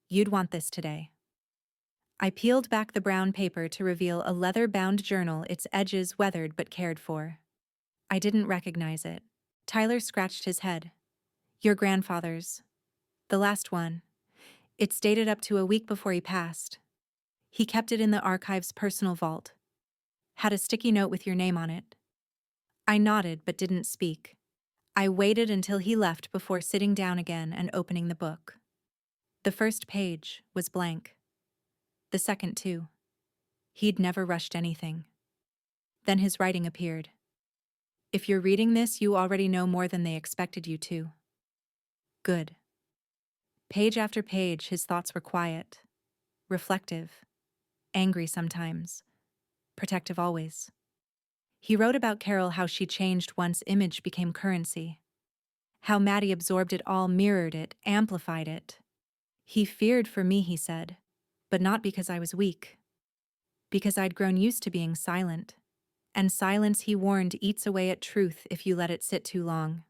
"You'd want this today." I peeled back the brown paper to reveal a leather-bound journal, its edges weathered but cared for. I didn't recognize it. Tyler scratched his head. "Your grandfather's. The last one. It's dated up to a week before he passed. He kept it in the archive's personal vault. Had a sticky note with your name on it." I nodded but didn't speak. I waited until he left before sitting down again and opening the book. The first page was blank. The second too. He'd never rushed anything. Then his writing appeared. "If you're reading this, you already know more than they expected you to." Good. Page after page, his thoughts were quiet, reflective, angry sometimes, protective always. He wrote about Carol, how she changed once image became currency. How Maddie absorbed it all, mirrored it, amplified it. He feared for me, he said, but not because I was weak. Because I'd grown used to being silent. And silence, he warned, eats away at truth if you let it sit too long.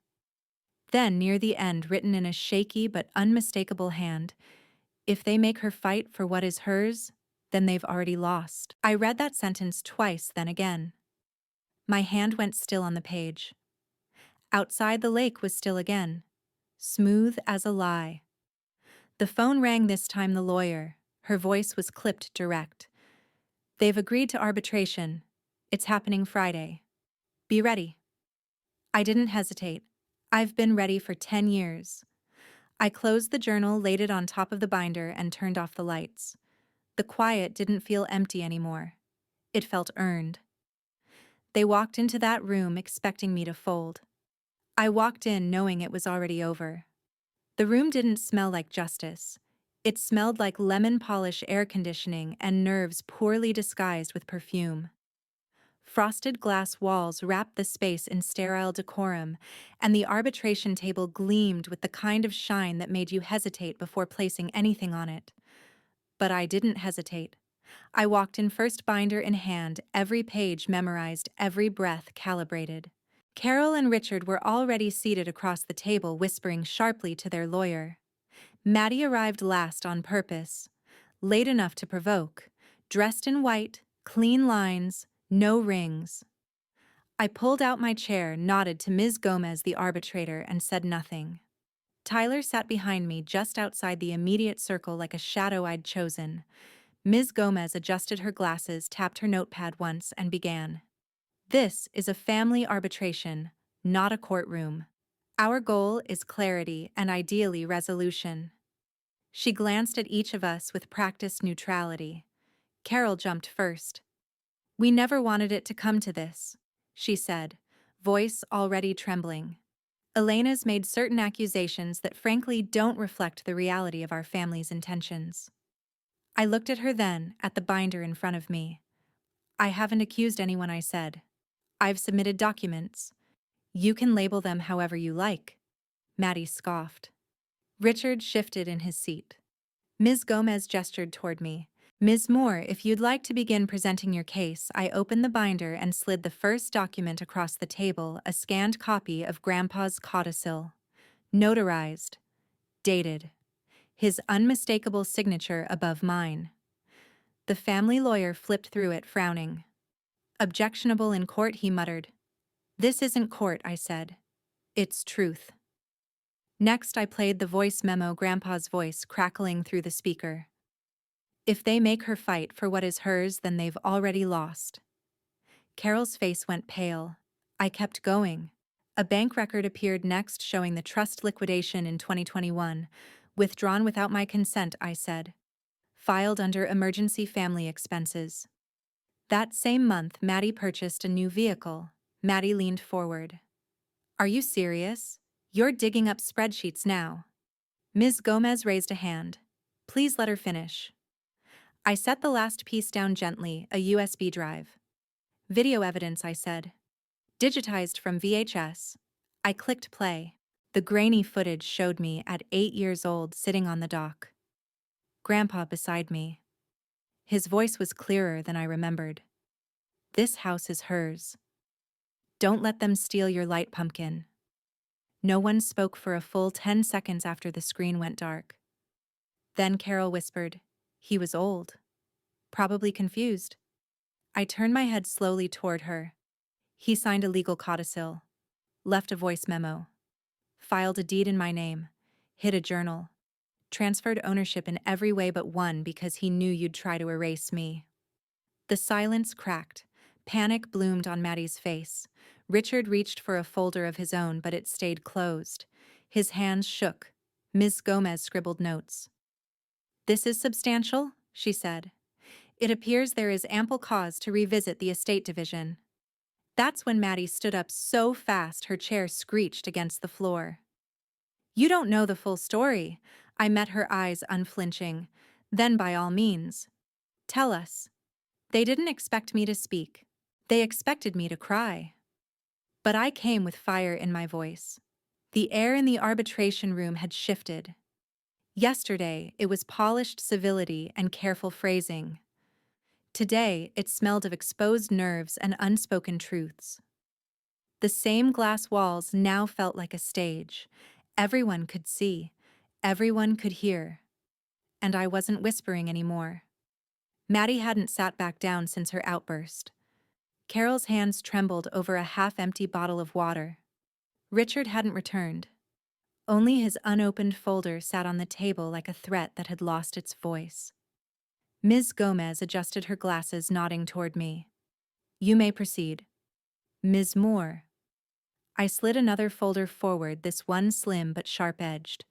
Then, near the end, written in a shaky but unmistakable hand, "If they make her fight for what is hers, then they've already lost." I read that sentence twice, then again. My hand went still on the page. Outside, the lake was still again, smooth as a lie. The phone rang this time, the lawyer. Her voice was clipped direct. "They've agreed to arbitration. It's happening Friday. Be ready." I didn't hesitate. I've been ready for 10 years. I closed the journal, laid it on top of the binder, and turned off the lights. The quiet didn't feel empty anymore. It felt earned. They walked into that room expecting me to fold. I walked in knowing it was already over. The room didn't smell like justice. It smelled like lemon polish, air conditioning, and nerves poorly disguised with perfume. Frosted glass walls wrapped the space in sterile decorum, and the arbitration table gleamed with the kind of shine that made you hesitate before placing anything on it. But I didn't hesitate. I walked in, first binder in hand, every page memorized, every breath calibrated. Carol and Richard were already seated across the table, whispering sharply to their lawyer. Maddie arrived last on purpose, late enough to provoke, dressed in white, clean lines, no rings. I pulled out my chair, nodded to Ms. Gomez, the arbitrator, and said nothing. Tyler sat behind me, just outside the immediate circle, like a shadow I'd chosen. Ms. Gomez adjusted her glasses, tapped her notepad once, and began. "This is a family arbitration, not a courtroom. Our goal is clarity and ideally resolution." She glanced at each of us with practiced neutrality. Carol jumped first. "We never wanted it to come to this," she said, voice already trembling. "Elena's made certain accusations that frankly don't reflect the reality of our family's intentions." I looked at her then, at the binder in front of me. "I haven't accused anyone," I said. "I've submitted documents. You can label them however you like." Maddie scoffed. Richard shifted in his seat. Ms. Gomez gestured toward me. "Ms. Moore, if you'd like to begin presenting your case." I opened the binder and slid the first document across the table, a scanned copy of Grandpa's codicil. Notarized. Dated. His unmistakable signature above mine. The family lawyer flipped through it, frowning. "Objectionable in court," he muttered. "This isn't court," I said. "It's truth." Next, I played the voice memo, Grandpa's voice crackling through the speaker. "If they make her fight for what is hers, then they've already lost." Carol's face went pale. I kept going. A bank record appeared next showing the trust liquidation in 2021. "Withdrawn without my consent," I said. "Filed under emergency family expenses." That same month, Maddie purchased a new vehicle. Maddie leaned forward. "Are you serious? You're digging up spreadsheets now." Ms. Gomez raised a hand. "Please let her finish." I set the last piece down gently, a USB drive. "Video evidence," I said. "Digitized from VHS." I clicked play. The grainy footage showed me at 8 years old sitting on the dock. Grandpa beside me. His voice was clearer than I remembered. "This house is hers. Don't let them steal your light, pumpkin." No one spoke for a full 10 seconds after the screen went dark. Then Carol whispered, "He was old. Probably confused." I turned my head slowly toward her. "He signed a legal codicil. Left a voice memo. Filed a deed in my name. Hid a journal. Transferred ownership in every way but one because he knew you'd try to erase me." The silence cracked. Panic bloomed on Maddie's face. Richard reached for a folder of his own, but it stayed closed. His hands shook. Ms. Gomez scribbled notes. "This is substantial," she said. "It appears there is ample cause to revisit the estate division." That's when Maddie stood up so fast her chair screeched against the floor. "You don't know the full story." I met her eyes unflinching. "Then by all means, tell us." They didn't expect me to speak. They expected me to cry. But I came with fire in my voice. The air in the arbitration room had shifted. Yesterday, it was polished civility and careful phrasing. Today, it smelled of exposed nerves and unspoken truths. The same glass walls now felt like a stage. Everyone could see. Everyone could hear. And I wasn't whispering anymore. Maddie hadn't sat back down since her outburst. Carol's hands trembled over a half-empty bottle of water. Richard hadn't returned. Only his unopened folder sat on the table like a threat that had lost its voice. Ms. Gomez adjusted her glasses, nodding toward me. "You may proceed." "Ms. Moore." I slid another folder forward, this one slim but sharp-edged.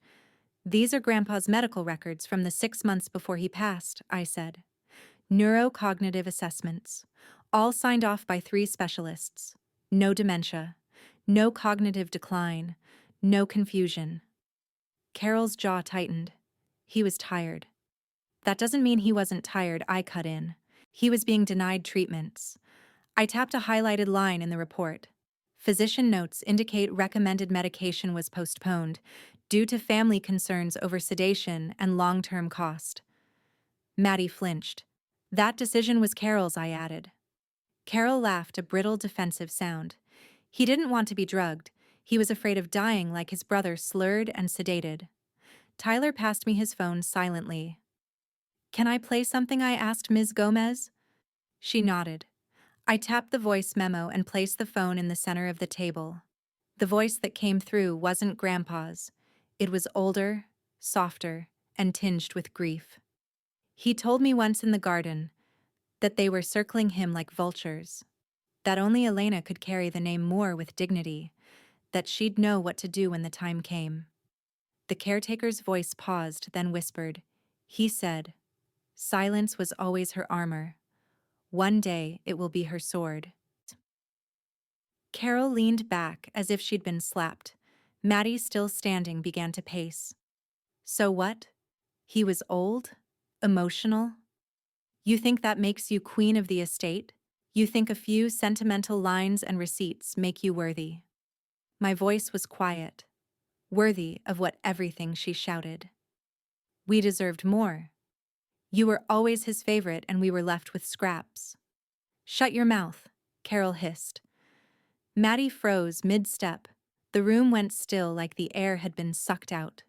"These are Grandpa's medical records from the 6 months before he passed," I said. "Neurocognitive assessments. All signed off by 3 specialists. No dementia. No cognitive decline. No confusion." Carol's jaw tightened. "He was tired." "That doesn't mean he wasn't tired," I cut in. "He was being denied treatments." I tapped a highlighted line in the report. "Physician notes indicate recommended medication was postponed due to family concerns over sedation and long-term cost." Maddie flinched. "That decision was Carol's," I added. Carol laughed, a brittle, defensive sound. "He didn't want to be drugged. He was afraid of dying like his brother, slurred and sedated." Tyler passed me his phone silently. "Can I play something?" I asked Ms. Gomez. She nodded. I tapped the voice memo and placed the phone in the center of the table. The voice that came through wasn't Grandpa's. It was older, softer, and tinged with grief. "He told me once in the garden that they were circling him like vultures, that only Elena could carry the name Moore with dignity, that she'd know what to do when the time came." The caretaker's voice paused, then whispered. He said, "Silence was always her armor. One day it will be her sword." Carol leaned back as if she'd been slapped. Maddie, still standing, began to pace. So what? He was old? Emotional? You think that makes you queen of the estate? You think a few sentimental lines and receipts make you worthy? My voice was quiet, worthy of what everything she shouted. We deserved more. You were always his favorite and we were left with scraps. Shut your mouth, Carol hissed. Maddie froze mid-step. The room went still like the air had been sucked out.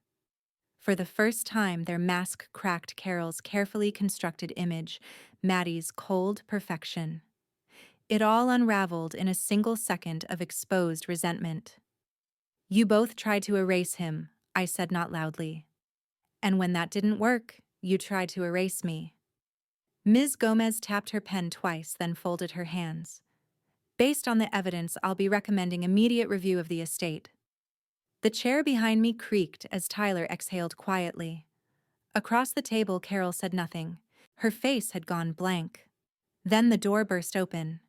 For the first time, their mask cracked Carol's carefully constructed image, Maddie's cold perfection. It all unraveled in a single second of exposed resentment. You both tried to erase him, I said not loudly. And when that didn't work, you tried to erase me. Ms. Gomez tapped her pen twice, then folded her hands. Based on the evidence, I'll be recommending immediate review of the estate. The chair behind me creaked as Tyler exhaled quietly. Across the table, Carol said nothing. Her face had gone blank. Then the door burst open.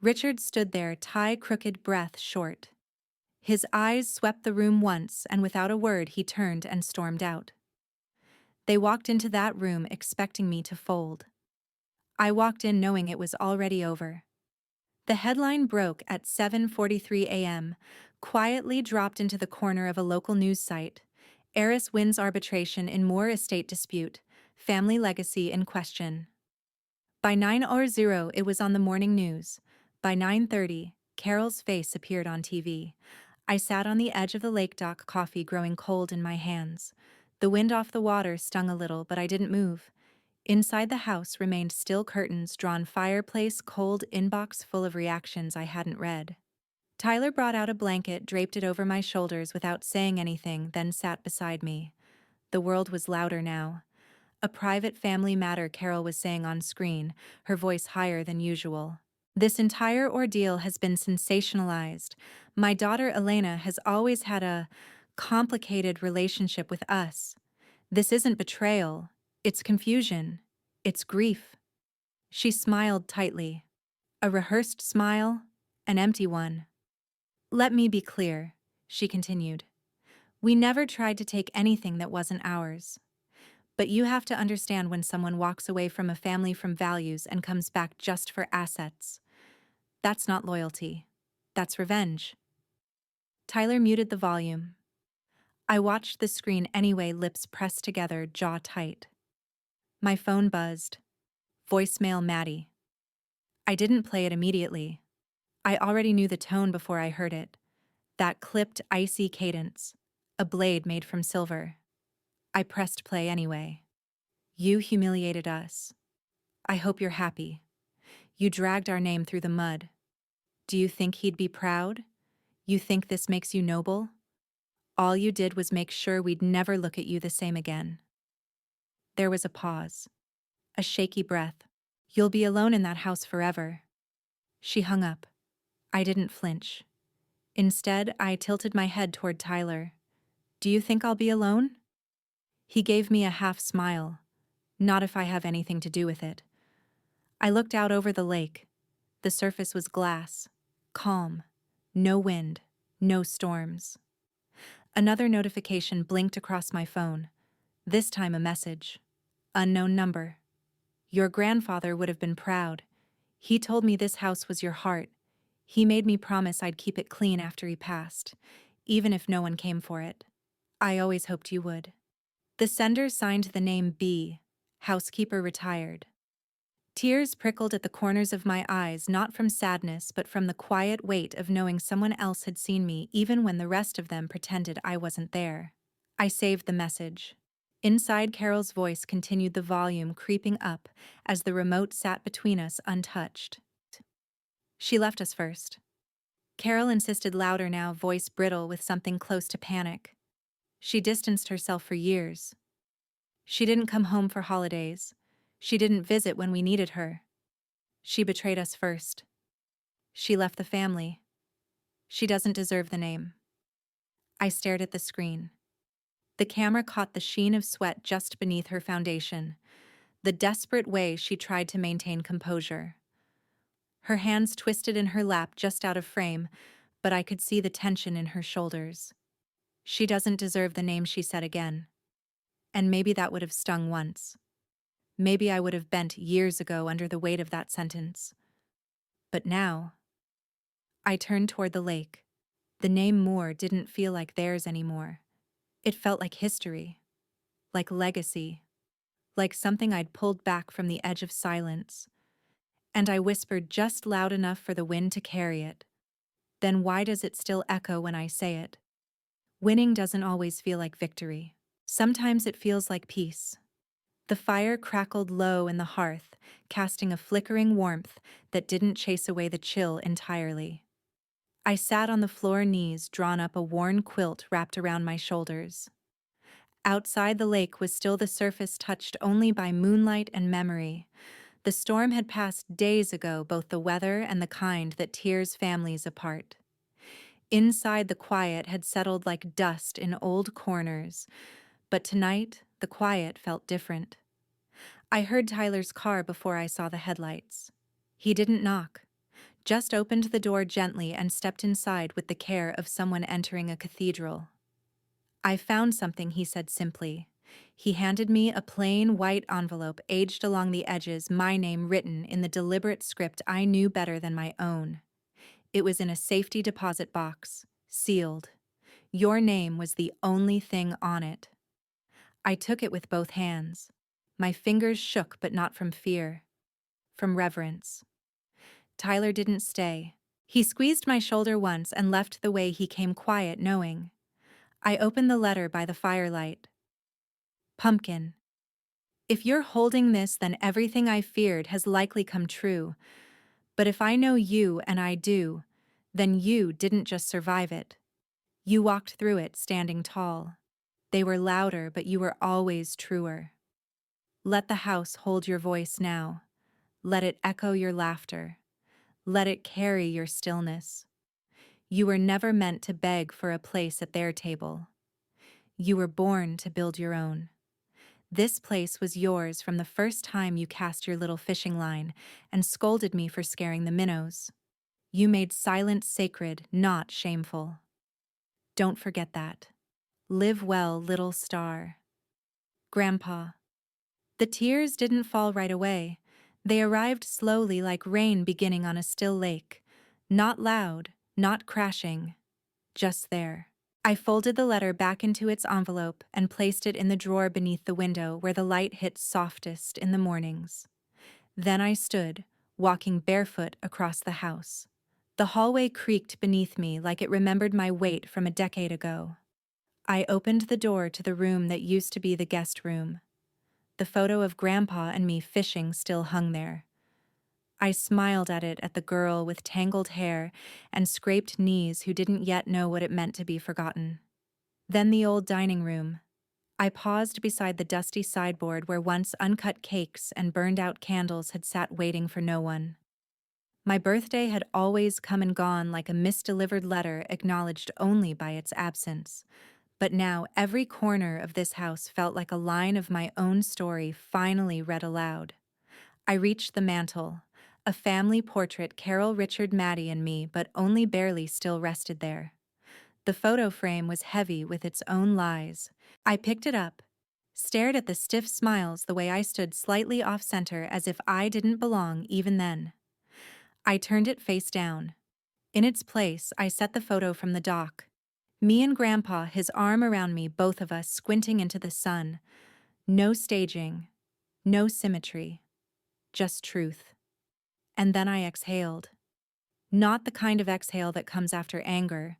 Richard stood there, tie-crooked breath short. His eyes swept the room once, and without a word he turned and stormed out. They walked into that room expecting me to fold. I walked in knowing it was already over. The headline broke at 7:43 a.m., quietly dropped into the corner of a local news site. Heiress wins arbitration in Moore estate dispute, family legacy in question. By 9:00 it was on the morning news. By 9:30, Carol's face appeared on TV. I sat on the edge of the lake dock, coffee growing cold in my hands. The wind off the water stung a little, but I didn't move. Inside the house remained still, curtains drawn, fireplace, cold inbox full of reactions I hadn't read. Tyler brought out a blanket, draped it over my shoulders without saying anything, then sat beside me. The world was louder now. A private family matter, Carol was saying on screen, her voice higher than usual. This entire ordeal has been sensationalized. My daughter Elena has always had a complicated relationship with us. This isn't betrayal. It's confusion. It's grief. She smiled tightly. A rehearsed smile, an empty one. Let me be clear, she continued. We never tried to take anything that wasn't ours. But you have to understand when someone walks away from a family, from values, and comes back just for assets. That's not loyalty. That's revenge. Tyler muted the volume. I watched the screen anyway, lips pressed together, jaw tight. My phone buzzed. Voicemail, Maddie. I didn't play it immediately. I already knew the tone before I heard it. That clipped, icy cadence. A blade made from silver. I pressed play anyway. You humiliated us. I hope you're happy. You dragged our name through the mud. Do you think he'd be proud? You think this makes you noble? All you did was make sure we'd never look at you the same again. There was a pause. A shaky breath. You'll be alone in that house forever. She hung up. I didn't flinch. Instead, I tilted my head toward Tyler. Do you think I'll be alone? He gave me a half smile. Not if I have anything to do with it. I looked out over the lake. The surface was glass, calm, no wind, no storms. Another notification blinked across my phone. This time a message. Unknown number. Your grandfather would have been proud. He told me this house was your heart. He made me promise I'd keep it clean after he passed, even if no one came for it. I always hoped you would. The sender signed the name B, housekeeper retired. Tears prickled at the corners of my eyes, not from sadness but from the quiet weight of knowing someone else had seen me even when the rest of them pretended I wasn't there. I saved the message. Inside, Carol's voice continued, the volume creeping up as the remote sat between us untouched. She left us first. Carol insisted, louder now, voice brittle with something close to panic. She distanced herself for years. She didn't come home for holidays. She didn't visit when we needed her. She betrayed us first. She left the family. She doesn't deserve the name. I stared at the screen. The camera caught the sheen of sweat just beneath her foundation, the desperate way she tried to maintain composure. Her hands twisted in her lap just out of frame, but I could see the tension in her shoulders. She doesn't deserve the name, she said again. And maybe that would have stung once. Maybe I would have bent years ago under the weight of that sentence. But now, I turned toward the lake. The name Moore didn't feel like theirs anymore. It felt like history, like legacy, like something I'd pulled back from the edge of silence. And I whispered just loud enough for the wind to carry it. Then why does it still echo when I say it? Winning doesn't always feel like victory. Sometimes it feels like peace. The fire crackled low in the hearth, casting a flickering warmth that didn't chase away the chill entirely. I sat on the floor, knees drawn up, a worn quilt wrapped around my shoulders. Outside, the lake was still, the surface touched only by moonlight and memory. The storm had passed days ago, both the weather and the kind that tears families apart. Inside, the quiet had settled like dust in old corners, but tonight, the quiet felt different. I heard Tyler's car before I saw the headlights. He didn't knock, just opened the door gently and stepped inside with the care of someone entering a cathedral. "I found something," he said simply. He handed me a plain white envelope, aged along the edges, my name written in the deliberate script I knew better than my own. It was in a safety deposit box, sealed. Your name was the only thing on it. I took it with both hands. My fingers shook, but not from fear, from reverence. Tyler didn't stay. He squeezed my shoulder once and left the way he came, quiet, knowing. I opened the letter by the firelight. "Pumpkin, if you're holding this, then everything I feared has likely come true. But if I know you, and I do, then you didn't just survive it. You walked through it standing tall. They were louder, but you were always truer. Let the house hold your voice now. Let it echo your laughter. Let it carry your stillness. You were never meant to beg for a place at their table. You were born to build your own. This place was yours from the first time you cast your little fishing line and scolded me for scaring the minnows. You made silence sacred, not shameful. Don't forget that. Live well, little star." Grandpa. The tears didn't fall right away. They arrived slowly, like rain beginning on a still lake. Not loud, not crashing, just there. I folded the letter back into its envelope and placed it in the drawer beneath the window where the light hit softest in the mornings. Then I stood, walking barefoot across the house. The hallway creaked beneath me like it remembered my weight from a decade ago. I opened the door to the room that used to be the guest room. The photo of Grandpa and me fishing still hung there. I smiled at it, at the girl with tangled hair and scraped knees who didn't yet know what it meant to be forgotten. Then the old dining room. I paused beside the dusty sideboard where once uncut cakes and burned-out candles had sat waiting for no one. My birthday had always come and gone like a misdelivered letter acknowledged only by its absence. But now every corner of this house felt like a line of my own story finally read aloud. I reached the mantel. A family portrait, Carol, Richard, Maddie, and me, but only barely still rested there. The photo frame was heavy with its own lies. I picked it up, stared at the stiff smiles the way I stood slightly off-center as if I didn't belong even then. I turned it face down. In its place, I set the photo from the dock. Me and Grandpa, his arm around me, both of us squinting into the sun. No staging, no symmetry, just truth. And then I exhaled. Not the kind of exhale that comes after anger,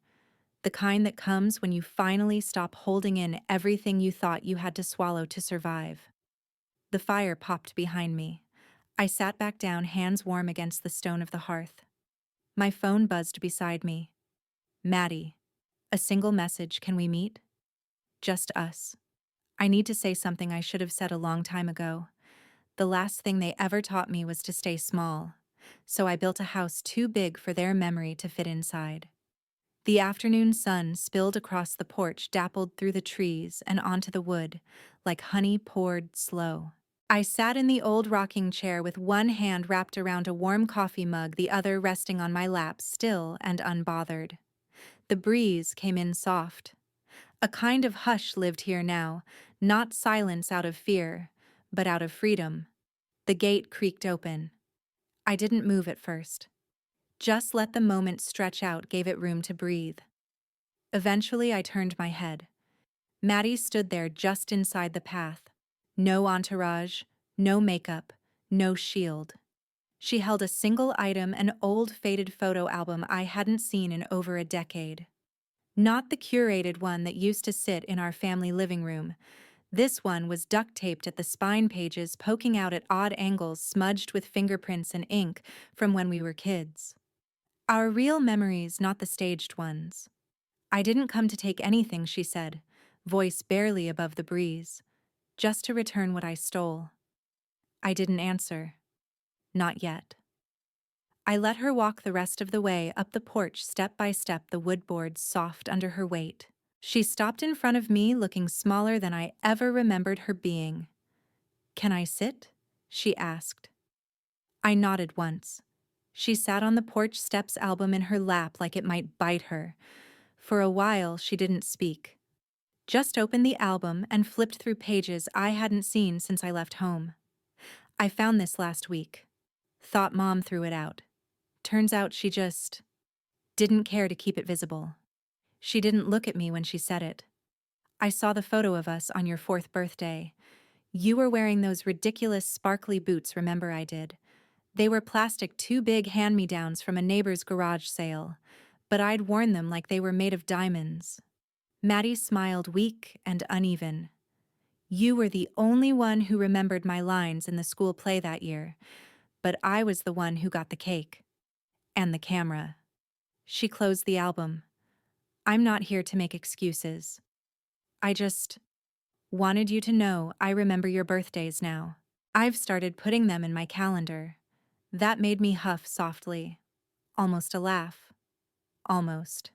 the kind that comes when you finally stop holding in everything you thought you had to swallow to survive. The fire popped behind me. I sat back down, hands warm against the stone of the hearth. My phone buzzed beside me. "Maddie, a single message, can we meet? Just us. I need to say something I should have said a long time ago. The last thing they ever taught me was to stay small, so I built a house too big for their memory to fit inside. The afternoon sun spilled across the porch, dappled through the trees and onto the wood, like honey poured slow. I sat in the old rocking chair with one hand wrapped around a warm coffee mug, the other resting on my lap, still and unbothered. The breeze came in soft. A kind of hush lived here now, not silence out of fear, but out of freedom. The gate creaked open. I didn't move at first. Just let the moment stretch out, gave it room to breathe. Eventually, I turned my head. Maddie stood there just inside the path. No entourage, no makeup, no shield. She held a single item, an old faded photo album I hadn't seen in over a decade. Not the curated one that used to sit in our family living room. This one was duct-taped at the spine pages, poking out at odd angles, smudged with fingerprints and ink from when we were kids. Our real memories, not the staged ones. "I didn't come to take anything," she said, voice barely above the breeze. "Just to return what I stole." I didn't answer. Not yet. I let her walk the rest of the way up the porch, step by step, the wood boards soft under her weight. She stopped in front of me, looking smaller than I ever remembered her being. "Can I sit?" she asked. I nodded once. She sat on the porch steps, album in her lap like it might bite her. For a while, she didn't speak. Just opened the album and flipped through pages I hadn't seen since I left home. "I found this last week. Thought Mom threw it out. Turns out she just didn't care to keep it visible." She didn't look at me when she said it. "I saw the photo of us on your 4th birthday. You were wearing those ridiculous sparkly boots, remember I did? They were plastic, too big hand-me-downs from a neighbor's garage sale, but I'd worn them like they were made of diamonds." Maddie smiled, weak and uneven. "You were the only one who remembered my lines in the school play that year, but I was the one who got the cake. And the camera." She closed the album. "I'm not here to make excuses. I just wanted you to know I remember your birthdays now. I've started putting them in my calendar." That made me huff softly. Almost a laugh. Almost.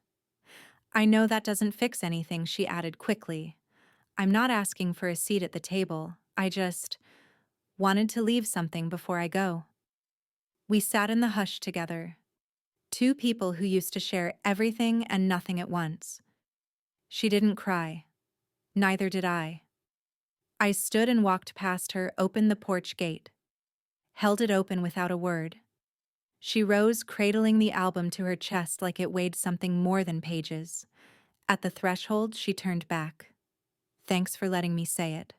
"I know that doesn't fix anything," she added quickly. "I'm not asking for a seat at the table. I just wanted to leave something before I go." We sat in the hush together. Two people who used to share everything and nothing at once. She didn't cry. Neither did I. I stood and walked past her, opened the porch gate. Held it open without a word. She rose, cradling the album to her chest like it weighed something more than pages. At the threshold, she turned back. "Thanks for letting me say it."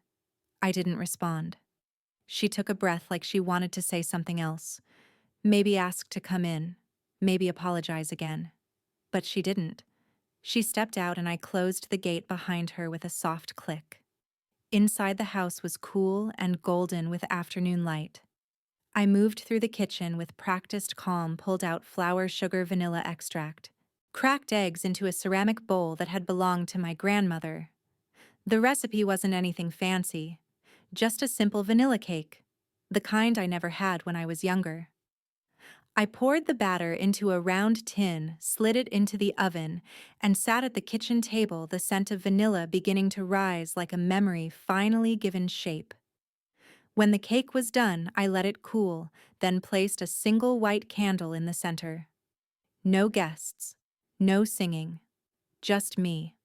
I didn't respond. She took a breath like she wanted to say something else. Maybe ask to come in. Maybe apologize again. But she didn't. She stepped out and I closed the gate behind her with a soft click. Inside the house was cool and golden with afternoon light. I moved through the kitchen with practiced calm, pulled out flour, sugar, vanilla extract, cracked eggs into a ceramic bowl that had belonged to my grandmother. The recipe wasn't anything fancy, just a simple vanilla cake, the kind I never had when I was younger. I poured the batter into a round tin, slid it into the oven, and sat at the kitchen table, the scent of vanilla beginning to rise like a memory finally given shape. When the cake was done, I let it cool, then placed a single white candle in the center. No guests, no singing, just me.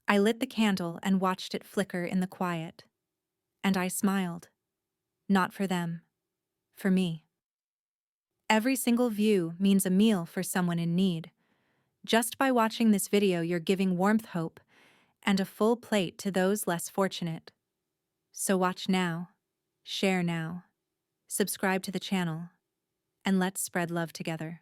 I lit the candle and watched it flicker in the quiet. And I smiled. Not for them, for me. Every single view means a meal for someone in need. Just by watching this video, you're giving warmth, hope, and a full plate to those less fortunate. So watch now, share now, subscribe to the channel, and let's spread love together.